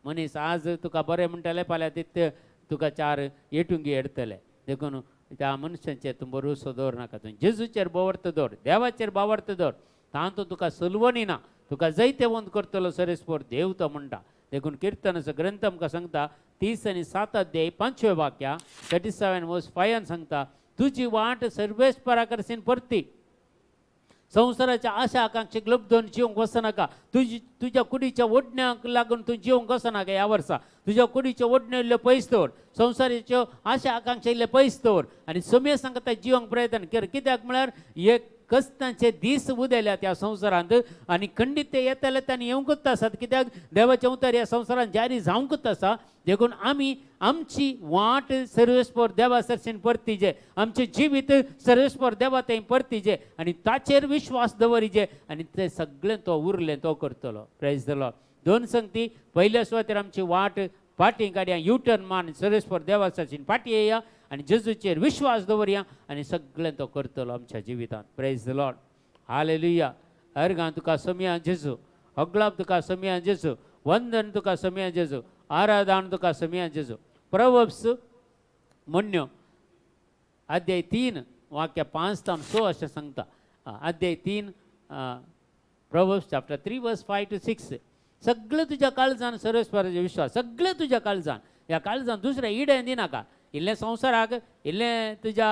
मनीस आज तुका बरें म्हणटले फाल्यां तितले तुका 4 येटुंगी येडटले देखून त्या मनशांचेर तूं भरोसो दवरनाका तूं जेजूचेर बावर्त दवर देवाचेर बावर्त दवर तांतूं तुका सुलवणी ना तुका जैते वंत करतलो सर्वेस्पर देव तो म्हणटा देखून कीर्तनाचो ग्रंथ आमकां सांगता 37 अध्याय 5 वाक्या 37:5 सांगता तुजी वाट सर्वेस्परा कडसून परती संवसाराच्या आशा आकांक्षेक लब्धून जिवंक वचनाका तुज्या कुडीच्या ओडण्याक लागून तूं जिवंक वचनाका ह्या वर्सा तुज्या कुडीच्यो ओडण्यो इल्ल्यो पयस दवर संवसाराच्यो आशा आकांक्षा इल्ले पयस दवर आनी समय सांगता जिवंक प्रयत्न कर कित्याक म्हळ्यार एक कश्टांचे दीस उदेल्यात ह्या संवसारांत आनी खंडीत ते येतले आनी येवंकूच आसात कित्याक देवाचें उतर ह्या संवसारांत जारी जावंकूच आसा देखून आमी आमची वाट सर्वेस्पर देवा सरसीन परतीजे आमचें जिवीत सर्वेस्पर देवा थंय परतीजे आनी ताचेर विश्वास दवरिजे आनी तें सगळें तो उरलें तो करतलो प्रेज द लॉर्ड 2 संगती पयल्या सुवातेर आमची वाट फाटीं काडया युटर्न मान सर्वेस्पर देवा सरसीन फाटीं येया आनी जेजूचेर विश्वास दवरया आनी सगळें तो करतलो आमच्या जिवितांत प्रेज द लॉर्ड हालेलुया अर्गां तुका समिया जेजू होगलाप तुका समिया जेजू वंदन तुका समिया जेजू आराधन तुका समिया जेजू प्रोवर्ब्स म्हणण्यो अध्याय 3 वाक्य 5 ते 6 अशें सांगता अध्याय 3 प्रोवर्ब्स चॅप्टर 3 वर्स 5 to 6 सगळें तुज्या काळजान सर्वेस्पराचेर विश्वास सगळें तुज्या काळजान ह्या काळजान दुसरें इडें दिनाका इल्लें संवसाराक इल्लें तुज्या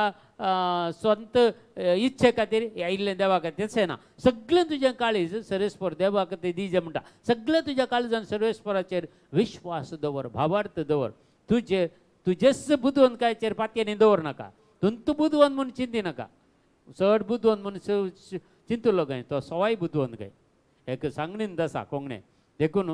स्वंत इच्छे खातीर या इल्लें देवा खातीर तशें ना सगळें तुजें काळीज सर्वेस्पर देवा खातीर दिजें म्हणटा सगळें तुज्या काळजान सर्वेस्पराचेर विश्वास दवर भावार्थ दवर तुजेच बुदवंतकायेचेर पातयेनी दवर नाका तूं बुदवंत म्हूण चिंती नाका चड बुदवंत म्हूण चिंतलो काय तो सवाय बुदवंत काय एक सांगणीन आसा कोंकणें देखून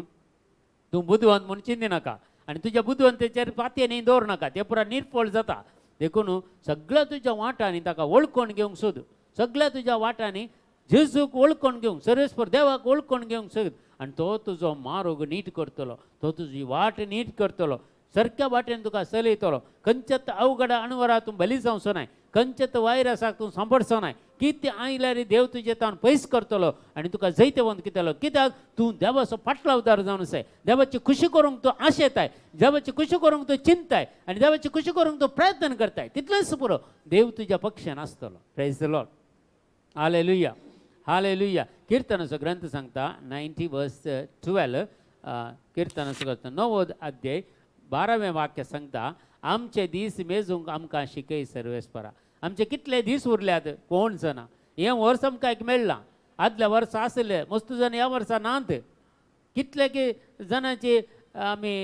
तूं बुदवंत म्हूण चिंती नाका आनी तुज्या बुदवंतेचेर पातयेनी दवर नाका तें पुरा निर्फळ जाता देखून सगळ्या तुज्या वाटांनी ताका वळखून घेवंक सोद सगळ्या तुज्या वाटांनी जेजूक वळखून घेवंक सर्वेस्पर देवाक वळखून घेवंक सोद आनी तो तुजो मार्ग नीट करतलो तो तुजी वाट नीट करतलो सारक्या वाटेन तुका चलयतलो खंयच्याच अवघडा अणवरा तूं बली जावचो नाय खंयच्याच वायरसाक तूं सांभळचो नाय कितें आयल्यार देव तुजें तावन पयस करतलो आनी तुका जैतवंत केतलो कित्याक तूं देवाचो फाटलावदार जावन आसाय देवाची खुशी करूंक तूं आशेताय देवाची खुशी करूंक तूं चिंताय आनी देवाची खुशी करूंक तूं प्रयत्न करताय तितलेंच पुरो देव तुज्या पक्षान आसतलो praise the Lord hallelujah hallelujah कीर्तनाचो ग्रंथ सांगता 90 वर्स 12 कीर्तनाचो ग्रंथ 9 अध्याय 12वें वाक्य सांगता आमचे दीस मेजूंक आमकां शिकय सर्वेस्परा आमचे कितले दीस उरल्यात कोण जाणा हें वर्स आमकां एक मेळ्ळां आदल्या वर्सा आसले मस्त जण ह्या वर्सा नात कितले की जाणांची आमी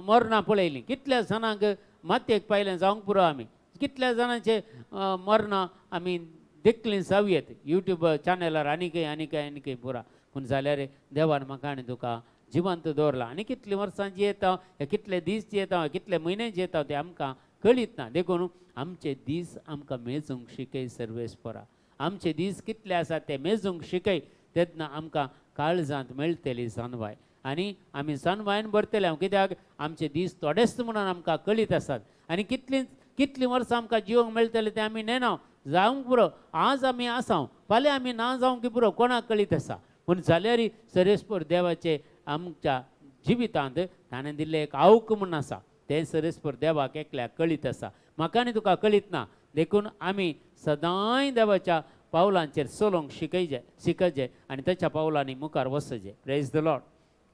मरणां पळयलीं कितल्या जाणांक मातयेक पायलें जावंक पुरो आमी कितल्या जाणांचे मरणां आमी देखलीं जावयेत यूट्यूब चॅनलार आनीकय पुरा पूण जाल्यार देवान म्हाका आनी तुका जिवंत दवरला आनी कितलीं वर्सां जियेता कितले दीस जियेता कितले म्हयने जियेता ते आमकां कळीत ना देखून आमचे दीस आमकां मेजूंक शिकय सर्वेस्परा आमचे दीस कितले आसा ते मेजूंक शिकय तेन्ना आमकां काळजांत मेळटली जानवाय आनी आमी सनवायन भरतले हांव कित्याक आमचे दीस थोडेच म्हणून आमकां कळीत आसात आनी कितलीं वर्सां आमकां जिवंक मेळटले तें आमी नेना जावंक पुरो आज आमी आसां फाल्यां आमी ना जावंक पुरो कोणाक कळीत आसा पूण जाल्यार सर्वेस्पर देवाचे आमच्या जिवितांत ताणें दिल्लें एक आवक म्हूण आसा तें सर्वेस्पर देवाक एकल्याक कळीत आसा म्हाका आनी तुका कळीत ना देखून आमी सदांय देवाच्या पावलांचेर चलोवंक शिकचे आनी त्याच्या पावलांनी मुखार वचचें प्रेज द लॉर्ड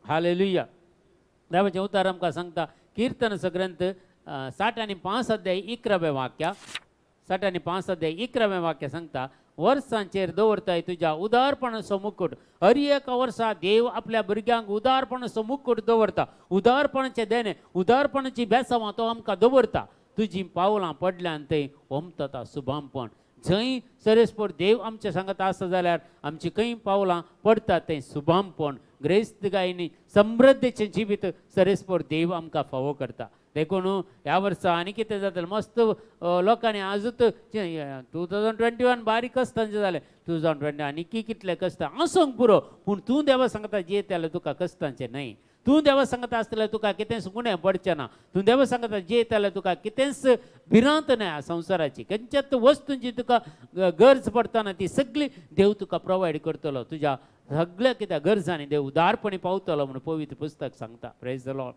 हालेलुया देवाचें उतार आमकां सांगता कीर्तनाचो ग्रंथ 65 अध्याय 11वें वाक्य 65 अध्याय 11वें वाक्य सांगता वर्सांचेर दवरताय तुज्या उदारपणाचो मुकुट हर एका वर्सा देव आपल्या भुरग्यांक उदारपणाचो मुकुट दवरता उदारपणाचे देणे उदारपणाची बेसांवां तो आमकां दवरता तुजीं पावलां पडल्यान थंय ओमतता सुभामपण जंय सर्वेस्पर देव आमच्या सांगता आसा जाल्यार आमची खंय पावलां पडटा तें सुभामपण ग्रेस्तगायनी समृद्धीचें जिवीत सर्वेस्पर देव आमकां फावो करता देखून ह्या वर्सा आनी कितें जातलें मस्त लोकांनी आजूच 2021 बारीक कश्टांचें जालें 2020 आनी कितले कश्ट आसूंक पुरो पूण तूं देवा सांगता जे जाल्यार तुका कश्टांचें न्हय तूं देवा सांगता आसतल्यार तुका कितेंच गुणे पडचें ना तूं देवा सांगता जे जाल्यार तुका कितेंच भिरांत न्हय संवसाराची खंयच्याच वस्तूंची तुका गरज पडटना ती सगळी देव तुका प्रोवायड करतलो तुज्या सगळ्या कित्या गरजांनी देव उदारपणी पावतलो म्हणून पवित्र पुस्तक सांगता प्रेज द लॉर्ड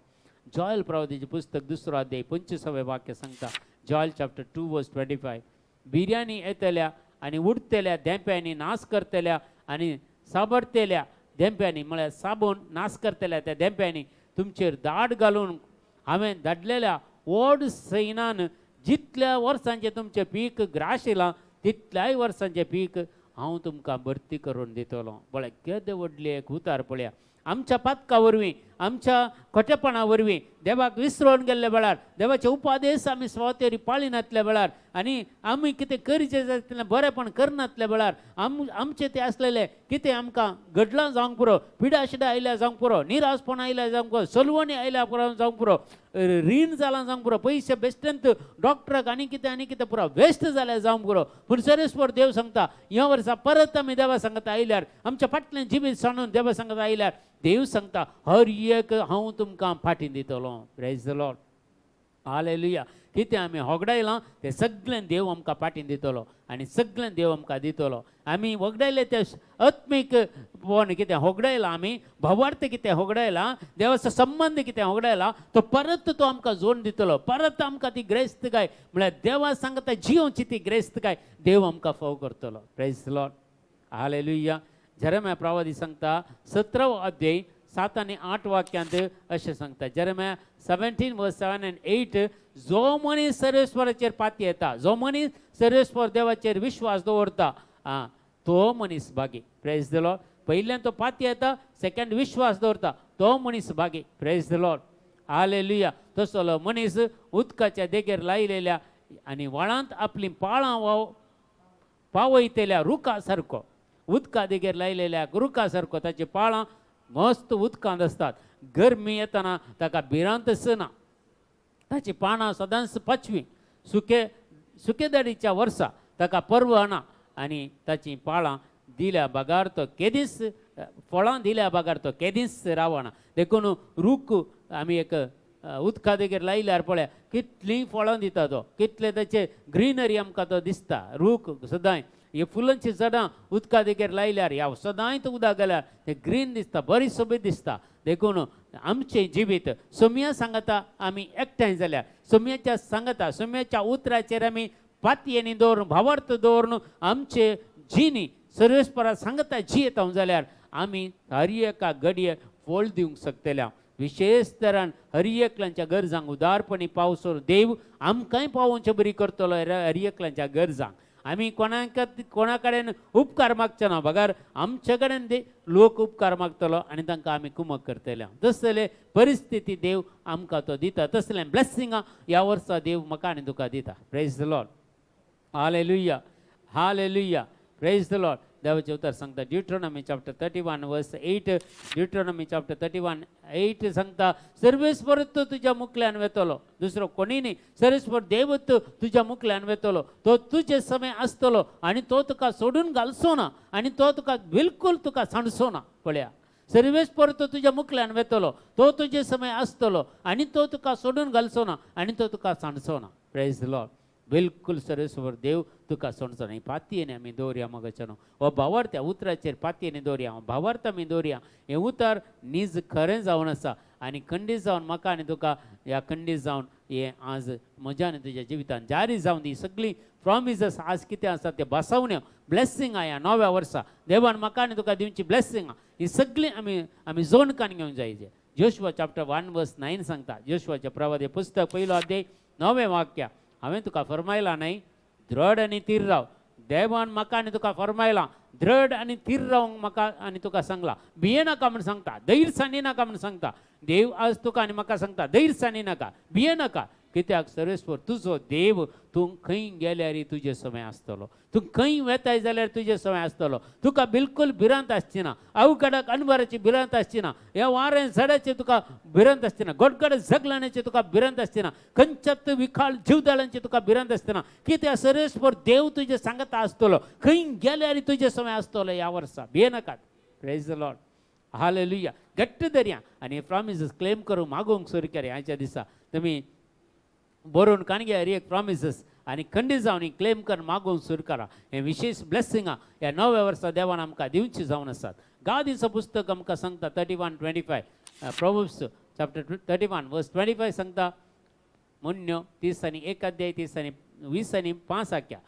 जॉयल प्रवादीचें पुस्तक 2 अध्याय 25वें वाक्य सांगता जॉयल चॅप्टर 2 वर्स 25 बिर्याणी येतल्या आनी उडतल्या देंप्यांनी नाश करतल्या आनी साबडतल्या देंप्यांनी म्हळ्यार साबून नाश करतल्या त्या देंप्यांनी तुमचेर दाड घालून हांवें धाडलेल्या व्हड सैनान जितल्या वर्सांचें तुमचें पीक ग्रास येयलां तितल्याय वर्सांचें पीक हांव तुमकां भरती करून दितलो म्हळ्यार केदे व्हडली एक उतार पळया आमच्या पातका वरवीं आमच्या खोटेपणा वरवीं देवाक विसरून गेल्ले वेळार देवाचे उपादेश आमी स्वातेरी पाळिनातल्या वेळार आनी आमी कितें करचें जाय बरेंपण करनातल्या वेळार आमचें तें आसलेलें कितें आमकां घडलां जावंक पुरो पिडा शिडा आयल्या जावंक पुरो निराशपण आयल्या जावंक पुरो सलवणी आयल्या पुरो जावंक पुरो रीण जालां जावंक पुरो पयशे बेश्टेंत डॉक्टराक आनी कितें पुरो वेस्ट जाल्यार जावंक पुरो पूण सर्वेस्पर देव सांगता ह्या वर्सा परत आमी देवा सांगता आयल्यार आमच्या फाटलें जिवीत सांडून देवा सांगता आयल्यार देव सांगता हर एक हांव तुमकां फाटीं दितलो प्रेज द लॉर्ड हालेलुया कितें आमी होगडायलां तें सगळें देव आमकां फाटीं दितलो आनी सगळें देव आमकां दितलो आमी होगडायले ते आत्मीक पण कितें होगडायलां आमी भावार्थ कितें होगडायलां देवाचो संबंद कितें होगडायलां तो परत तो आमकां जोड दितलो परत आमकां ती ग्रेस्तकाय म्हळ्यार देवा सांगता जिवची ती ग्रेस्तकाय देव आमकां फाव करतलो praise the Lord hallelujah Jeremiah प्रवादी सांगता 17 अध्याय 7 आनी 8 वाक्यांत अशें सांगता जेरेमिया 17 वर्स 7 and 8 जो मनीस सर्वेस्वराचेर पाती येता जो मनीस सर्वेस्वर देवाचेर विश्वास दवरता तो मनीस भागी प्रेज द लॉर्ड पयल्यान तो पाती येता सेकंड विश्वास दवरता तो मनीस भागी प्रेज द लॉर्ड हालेलुया तसलो मनीस उदकाच्या देगेर लायलेल्या आनी व्हाळांत आपली पाळां पावयतेल्या रुखा सारको उदका देगेर लायलेल्या रुखा सारको ताची पाळां मस्त उदकांत आसतात गरमी येतना ताका भिरांत सना ताची पानां सदांच पचवी सुकेदारीच्या वर्सा ताका पर्व ना आनी ताची पाळां दिल्या बागार तो केदीस फळां दिल्या बागार तो केदीस रावना देखून रूख आमी एक उदका देगेर लायल्यार पळय कितलीं फळां दिता तो कितले ताचे ग्रीनरी आमकां तो दिसता रूख सदांय हे फुलांची झाडां उदका देगेर लायल्यार ह्या सदांय उदक गेल्यार ते ग्रीन दिसता बरी सोबीत दिसता देखून आमचें जिवीत सोम्या सांगता आमी एकठांय जाल्यार सोम्याच्या सांगता सोम्याच्या उतराचेर आमी पातयेनी दवरून भावार्थ दवरून आमचे जिनी सर्वेस्परा सांगता जी येता जाल्यार आमी हर एका घडये फळ दिवंक शकतल्या विशेष तरान हर एकल्याच्या गरजांक उदारपणी पावसोर देव आमकांय पावोवचें बरी करतलो हर एकल्याच्या गरजांक आमी कोणा कडेन उपकार मागचे ना बगार आमचे कडेन लोक उपकार मागतलो आनी तांकां आमी कुमक करतले तसले परिस्थिती देव आमकां तो दिता तसलें ब्लेसिंगां ह्या वर्सा देव म्हाका आनी तुका दिता praise the Lord hallelujah hallelujah praise the Lord देवाचें उतर सांगता ड्युट्रोनॉमी चॅप्टर 31 वर्स 8 ड्युट्रोनॉमी चॅप्टर 31 8 सांगता सर्वेस्वर तो तुज्या मुखल्यान वेतलो दुसरो कोणी न्ही सर्वेस्वर देवत तुज्या मुखल्यान वेतलो तो तुजे समय आसतलो आनी तो तुका सोडून घालचो ना आनी तो तुका बिलकुल तुका सांडचो ना पळया सर्वेच परतो तुझ्या मुखल्यान वेतलो तो तुझे समय आसतलो आनी तो तुका सोडून घालचो ना आनी तो तुका सांडचो ना. Praise the Lord. बिलकुल सर्वेश्वर देव तुका सोडचो ना. ही पातयेने आमी दवरया मगच्यानो हो भावार्थ्या उतराचेर पातयेने दवरया भावार्थ आमी दवरया. हे उतार नीज खरें जावन आसा आनी खंडीत जावन म्हाका आनी तुका ह्या खंडीत जावन हे आज म्हज्या आनी तुज्या जिवितान जारी जावन दी सगळी प्रॉमिसेस आज कितें आसा ते बसवण्यो ब्लेसिंग ह्या नव्या वर्सा देवान म्हाका आनी तुका दिवची ब्लेसिंग ही सगळी आमी जोडकान घेवंक जाय. जोशुआ चॅप्टर 1:9 सांगता. जोशुआचे प्रवादी पुस्तक 1 अध्याय 9वें वाक्य. हांवें तुका फरमायलां न्हय दृढ आनी थीर राव. देवान म्हाका आनी तुका फरमायलां दृढ आनी थीर रावंक म्हाका आनी तुका सांगलां. भियेनाका म्हूण सांगता धैर्य सान्नी म्हूण सांगता. देव आज तुका आनी म्हाका सांगता धैर्य सान्नी नाका भियेनाका. कित्याक सर्वेस्वर तुजो देव तूं खंय गेल्यार तुजे समय आसतलो. तूं खंय वेताय जाल्यार तुजे समय आसतलो. तुका बिलकुल भिरांत आसची ना. अवघडाक अनवराची भिरांत आसची ना. ह्या वारें झाडाची तुका भिरांत आसची ना. गडगड जगलाण्याची तुका भिरांत आसची ना. खंयच्यात विखाळ जीवदाळांची तुका भिरांत आसची ना. कित्याक सर्वेस्वर देव तुजे सांगता आसतलो. खंय गेल्यार तुजे समय आसतलो ह्या वर्सा. भियेनाकात. Praise the Lord. हालेलुया. घट्ट धरया आनी हे प्रॉमिसेस क्लेम करूंक मागोवंक सुरू केल्या. ह्याच्या दिसा तुमी बरोवन काणगे हर एक प्रॉमिसेस आनी खंडीत जावन क्लेम कर मागोवंक सुरू करा. हे विशेष ब्लेसिंगां ह्या नव्या वर्सा देवान आमकां दिवची जावन आसात. गादीचो पुस्तक आमकां सांगता 31:25 प्रोवर्ब्स चॅप्टर 31:25 सांगता. मुन्यो 30:1 अध्याय 30:20:5 आख्या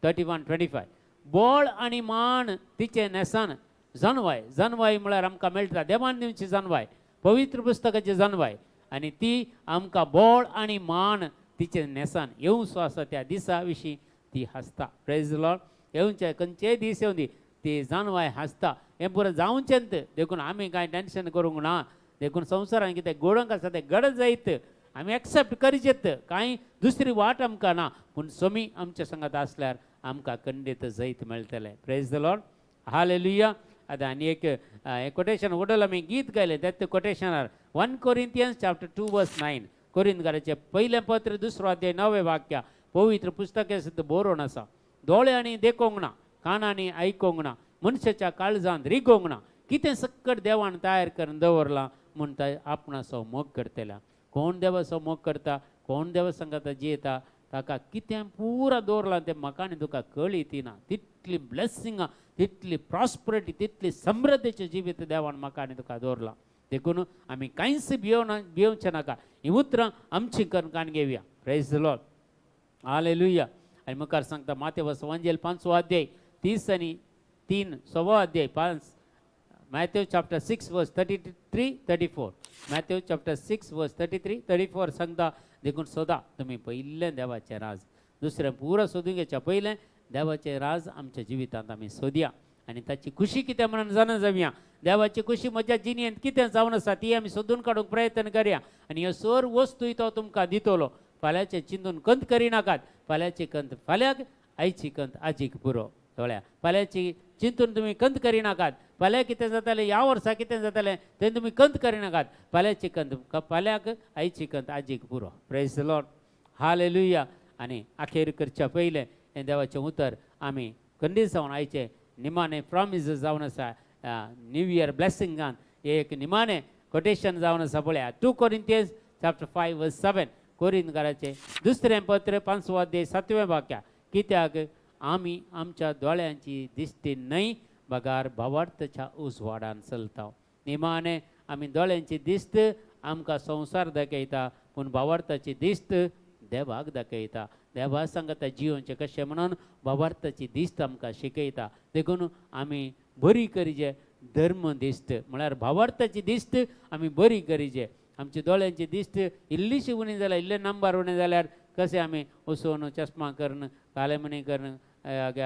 31:25. बोळ आनी मान तिचे नेसान जनवाय. जनवाय म्हळ्यार आमकां मेळटा देवान दिवची जनवाय पवित्र पुस्तकाची जनवाय आनी ती आमकां बोळ आनी मान तिचे नेसान येवचो आसा त्या दिसा विशीं ती हसता. Praise the Lord. येवचे खंयचेय दीस येवन ती जानवाय हसता. हें पुरो जावचेंत देखून आमी कांय टेन्शन करूंक ना. देखून संवसारान कितें घडोवंक आसा तें घडत जायत आमी एक्सेप्ट करचेत. कांय दुसरी वाट आमकां ना पूण समी आमच्या संगात आसल्यार आमकां खंडीत जैत मेळटलें. Praise the Lord. हालेलुया. आतां आनी एक कोटेशन वडल आमी गीत गायलें तें कोटेशनार 1 Corinthians chapter 2:9 कोरिंथकाराचें पयलें पत्र 2 अध्याय 9वें वाक्य पवित्र पुस्तकें सुद्दां बरोवन आसा. दोळ्यांनी देखोंक ना कानांनी आयकोंक ना मनशाच्या काळजांत रिगोंक ना कितें सक्कट देवान तयार करून दवरलां म्हूण तां आपणाचो मोग करतल्या. कोण देवाचो मोग करता कोण देवा संगात जियेता ताका कितें पुरा दवरलां तें म्हाका आनी तुका कळीत ना. तितली ब्लेसिंगां तितली प्रॉस्परिटी तितली समृद्धीचें जिवीत देवान म्हाका आनी तुका दवरलां. देखून आमी कांयच भियोवचें नाका. ही उतरां आमची करून काण घेवया. Praise the Lord. हालेलुया. आनी मुखार सांगता माथेवाचो वंजेल 5 अध्याय 30:3 6 अध्याय 5 Matthew chapter 6:33-34 Matthew chapter 6:33-34 सांगता. देखून सोदा तुमी पयलें देवाचें राज. दुसरें पुरो सोदूंक घेवच्या पयलें देवाचें राज आमच्या जिवितांत आमी सोदया आनी ताची खुशी कितें म्हणून जाणा जावया. देवाची खुशी म्हज्या जिणेंत कितें जावन आसा ती आमी सोदून काडूंक प्रयत्न करया आनी ह्यो सर वस्तू तो तुमकां दितलो. फाल्यांचें चिंतून कंत करिनाकात. फाल्यांची कंत फाल्यांक आयची कंत आजीक पुरो. दोळ्या फाल्यांची चिंतून तुमी कंत करिनाकात. फाल्यां कितें जातालें ह्या वर्सा कितें जातालें तें तुमी कंत करिनाकात. फाल्यांची कंत फाल्यांक आयची कंत आजीक पुरो. Praise the Lord. हालेलुया. आनी अखेर करच्या पयलें हें देवाचें उतर आमी खंडीत जावन आयचे निमाणें प्रॉमिस जावन आसा. न्यू इयर ब्लेसिंगान एक निमाणें कोटेशन जावन आसा पळया. 2 Corinthians chapter 5:7 कोरिंथकाराचें दुसरें पत्र 5 अध्याय 7वें वाक्य. कित्याक आमी आमच्या दोळ्यांची दिश्टी न्हय बगार भावार्थाच्या उजवाडान चलता. निमाणें आमी दोळ्यांची दिश्ट आमकां संवसार दाखयता पूण भावार्थाची दिश्ट देवाक दाखयता. देवा सांगता जियोचें कशें म्हणून भावार्थाची दिश्ट आमकां शिकयता. देखून आमी बरी करिजे धर्म दिश्ट म्हळ्यार भावार्थाची दिश्ट आमी बरी करिजे. आमची दोळ्यांची दिश्ट इल्लीशी उणी जाल्यार इल्ले नंबर उणे जाल्यार कशें आमी वचून चश्मा करून काले मणी करून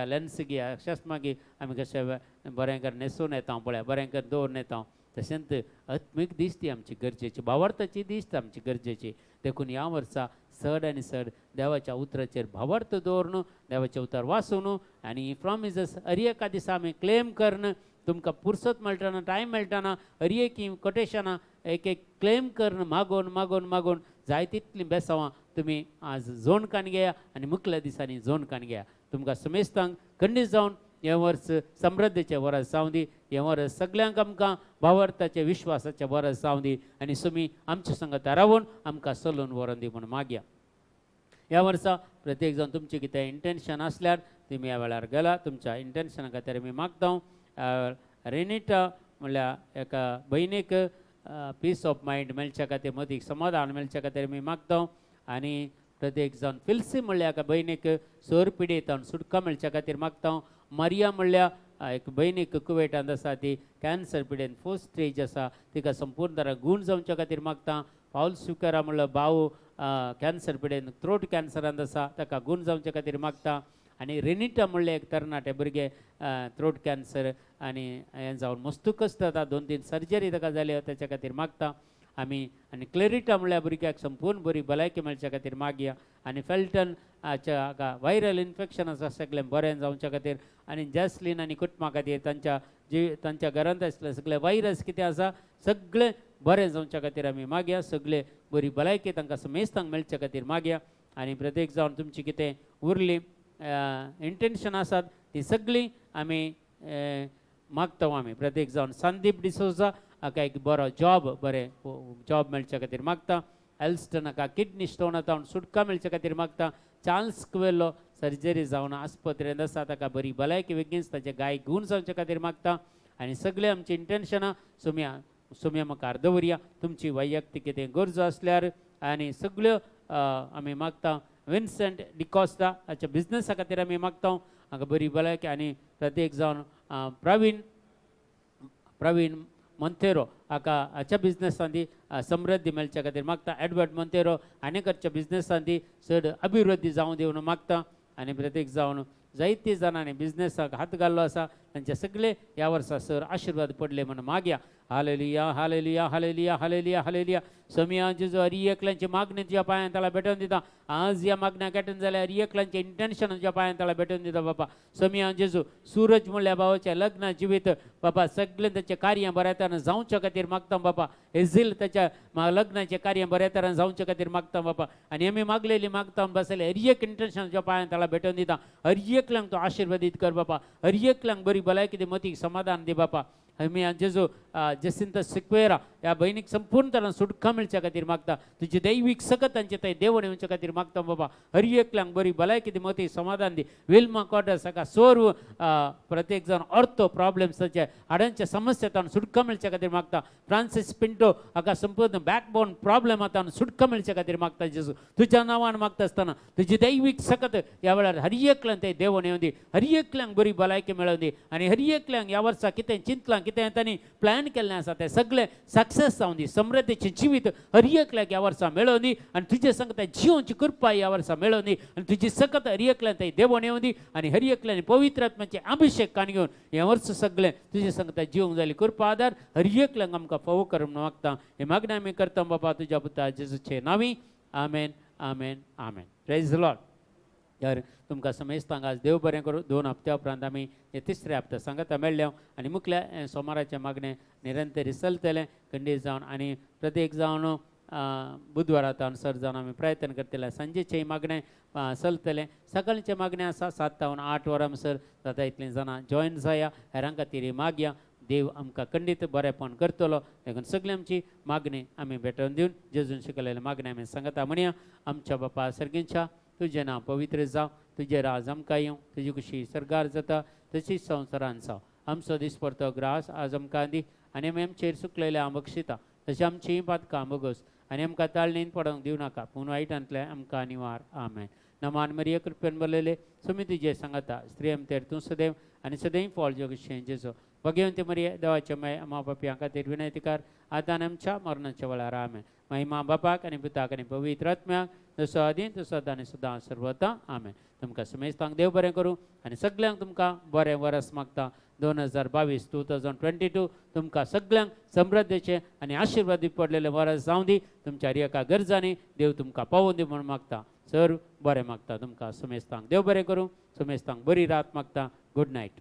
लेन्स घे चश्मा घे आमी कशें बरें कर न्हेसून येता पळय बरें कर दवरून येता. तशेंच आत्मीक दिश्टी आमची गरजेची भावार्थाची दिश्ट आमची गरजेची. देखून ह्या वर्सा चड आनी चड देवाच्या उतराचेर भावार्थ दवरून देवाचें उतर वाचून आनी प्रॉमिसेस हर एका दिसा आमी क्लेम करून तुमकां फुरसत मेळटना टायम मेळटना हर एक कोटेशनां एक क्लेम करून मागोवन मागोवन मागोवन जाय तितलीं बेसांवां तुमी आज जोड काण घेया आनी मुखल्या दिसांनी जोड काण घेया. तुमकां समेस्तांक खंडीत जावन हे वर्स समृद्धीचे वर्स जावं दी, हे वर्स सगळ्यांक आमकां भावार्थाचे विश्वासाचे वर्स जावं दी आनी तुमी आमचे संगत रावून आमकां चलोवन व्हरोन दी म्हणून मागया. ह्या वर्सा प्रत्येक जाण तुमचे कितें इंटेंशन आसल्यार तुमी ह्या वेळार गेला तुमच्या इंटेंशना खातीर आमी मागता. रेनिटा म्हणल्यार एका भयणीक पीस ऑफ मायंड मेळच्या खातीर मदीक समाधान मेळच्या खातीर आमी मागता. आनी प्रत्येक जाण फिल्सी म्हणल्यार एका भयणीक सोर पिडेतान सुटका मेळच्या खातीर मागता. मारिया म्हणल्यार एक भयणीक कुवेटांत आसा ती कॅन्सर पिडेन फर्स्ट स्टेज आसा तिका संपूर्ण तरा गूण जावच्या खातीर मागता. पावल स्विकारा म्हणल्यार भाऊ कॅन्सर पिडेन थ्रोट कॅन्सरांत आसा ताका गूण जावच्या खातीर मागता. आनी रेनिटा म्हणले एक तरणाटे भुरगे थ्रोट कॅन्सर आनी हें जावन मस्तकच जाता 2-3 सर्जरी ताका जाल्यो ताच्या खातीर मागता आमी. आनी क्लेरिटा म्हणल्यार भुरग्याक संपूर्ण बरी भलायकी मेळच्या खातीर मागया. आनी फेल्टन हाका व्हायरल इन्फेक्शन आसा सगळें बरें जावच्या खातीर. आनी जॅस्लीन आनी कुटुंबा खातीर तांच्या घरांत आसले सगळे व्हायरस कितें आसा सगळें बरें जावच्या खातीर आमी मागया. सगळे बरी भलायकी तांकां समेस्तांक मेळच्या खातीर मागया. आनी प्रत्येक जावन तुमची कितें उरली इंटेंशन आसात ती सगळीं आमी मागता. आमी प्रत्येक जावन संदीप डिसोजा हाका एक बरो बरें जॉब मेळच्या खातीर मागता. एल्स्टन हाका किडनी स्टोन आतां सुटका मेळच्या खातीर मागता. चार्ल्स कुवेल्लो सर्जरी जावन आस्पत्रेंत आसा ताका बरी भलायकी बेगीनच ताचे गाय गूण जावच्या खातीर मागता. आनी सगळे आमची इंटेंशनां सुम्या म्हाका दवरया. तुमची वैयक्तीक कितें गरजो आसल्यार आनी सगळ्यो आमी मागता. विन्सेंट डिकॉस्टा हाच्या बिझनसा खातीर आमी मागता हाका बरी भलायकी. आनी प्रत्येक जावन प्रवीण मोंतेरो हाका हाच्या बिझनसान ती समृद्धी मेळच्या खातीर मागता. एडवर्ड मोंतेरो आनीकच्या बिझनसान ती चड अभिवृद्धी जावं दी म्हणून मागता. आनी प्रत्येक जावन जायती जाणांनी बिझनसाक हात घाल्लो आसा तांचे सगळे ह्या वर्सा सर आशिर्वाद पडले म्हणून मागया. Hallelujah hallelujah hallelujah hallelujah hallelujah. समिया जेजू हरी एकल्यांची मागणी तुज्या पांयां ताला भेटोवन दिता. आज ह्या मागण्या कॅटन जाल्यार हरी एकल्यांचे इंटेंशन तुज्या पांयां ताला भेटोवन दिता बाबा. समिया जेजू सूरज म्हणल्या भावाचें लग्न जिवीत बाबा सगळें ताचें कार्य बऱ्या तरेन जावच्या खातीर मागता बाबा. हेझील ताच्या लग्नाचें कार्य बऱ्या तरेन जावच्या खातीर मागता बाबा. आनी आमी मागलेली मागता बसले हरी एक इंटेंशन तुज्या पांयां ताला भेटोवन दिता. हरी एकल्यांक तूं आशिर्वादीत कर बाबा. हरी एकल्यांक बरी भलायकी दी मतीक समाधान दी बापा. आमी जेजू जसिंत सिक्वेरा ह्या भयणीक संपूर्ण तरेन सुटका मेळच्या खातीर मागता. तुजी दैवीक सकत तांचे थंय देवण येवच्या खातीर मागता बाबा. हरी एकल्यांक बरी भलायकी दी मतीक समाधान दी. विल्मा कॉटस हाका सोर प्रत्येक जाण ऑर्थो प्रॉब्लेम्स ताचे हाडांच्या समस्यातान सुटका मेळच्या खातीर मागता. फ्रांसीस पिंटो हाका संपूर्ण बॅकबोन प्रॉब्लेमांतान सुटका मेळच्या खातीर मागता. जेजू तुज्या नांवान मागता आसतना तुजी दैवीक सकत ह्या वेळार हरी एकल्यांक थंय देवण येवं दी. हरी एकल्यांक बरी भलायकी मेळोवन दी. आनी हरी एकल्यांक ह्या वर्सा कितें चिंतलां कितें तांणी प्लॅन केल्लें आसा तें सगळें सक्सेस जावं दी. समृद्धीचें जिवीत हरी एकल्यांक ह्या वर्सा मेळोवन दी. आनी तुजे संगत जिवोवची कृपा ह्या वर्सा मेळोवन दी. आनी तुजी सकत हरी एकल्यांक थंय देवण येवं दी. आनी हरी एकल्यांनी पवित्र आत्म्याचे अभिषेक कान घेवन ह्या वर्स सगळें तुजे संगत जिवंक जाली कृपा आदार हरी एकल्यांक आमकां फावो कर म्हणून मागता. हे मागणें आमी करता बाबा तुज्या पुता जेजूचे नांवी. Amen amen amen. Praise the Lord. यार तुमकां समेस्तांक आज देव बरें करूं. 2 हप्त्या उपरांत आमी हे 3रे हप्त्या सांगता मेळ्ळ्या. आनी मुखल्या सोमाराचें मागणें निरंतरी चलतलें खंडीत जावन आनी प्रत्येक जावन बुधवारांत अनुसर जावन आमी प्रयत्न करतले. सांजेचें मागणें चलतलें. सकाळचें मागणें आसा 7 ते 8 वरां म्हणसर जाता इतलीं जाणां जॉयन जाया. हेरां खातीर मागया. देव आमकां खंडीत बरेंपण करतलो. देखून सगळीं आमची मागणी आमी भेटोवन दिवन जेजून शिकयलेली मागणी आमी सांगता म्हणया. आमच्या बापा सर्गींच्या तुजें नांव पवित्र जावं. तुजें राज आमकां येवं. तुजी खुशी सरगार जाता तशीच संवसारांत जावं. आमचो दिसपरतो ग्रास आज आमकां दी. आनी आमी आमचेर सुकलेले हांव बक्षिता तशें आमचीं पातकां बगोस. आनी आमकां ताळणीन पडोवंक दिवं नाका पूण वायटांतले आमकां निवार. आमेन. नमान मरिये कृपेन भरलेले तुमी तुजे सांगता स्त्री आमचेर तूं सदैव आनी सदैव फळ जगशें जेजो भगवंती मरिये देवाचे माय अमा बापया खातीर विनंतीकार आतां आमच्या मरणाच्या वेळार. आमेन. महिमा बापाक आनी पुताक आनी पवित्र आत्म्याक जसो आदीं तसो आतां आनी सदां सर्वता. आमेन. तुमकां समेस्तांक देव बरें करूं आनी सगळ्यांक तुमकां बरें वरस मागता. 2022 तुमकां सगळ्यांक समृद्धीचें आनी आशिर्वादीत पडलेलें वरस जावं दी. तुमच्या एका गरजांनी देव तुमकां पावोवन दी म्हूण मागता. सर बरें मागता. तुमकां समेस्तांक देव बरें करूं. समेस्तांक बरी रात मागता. Good night.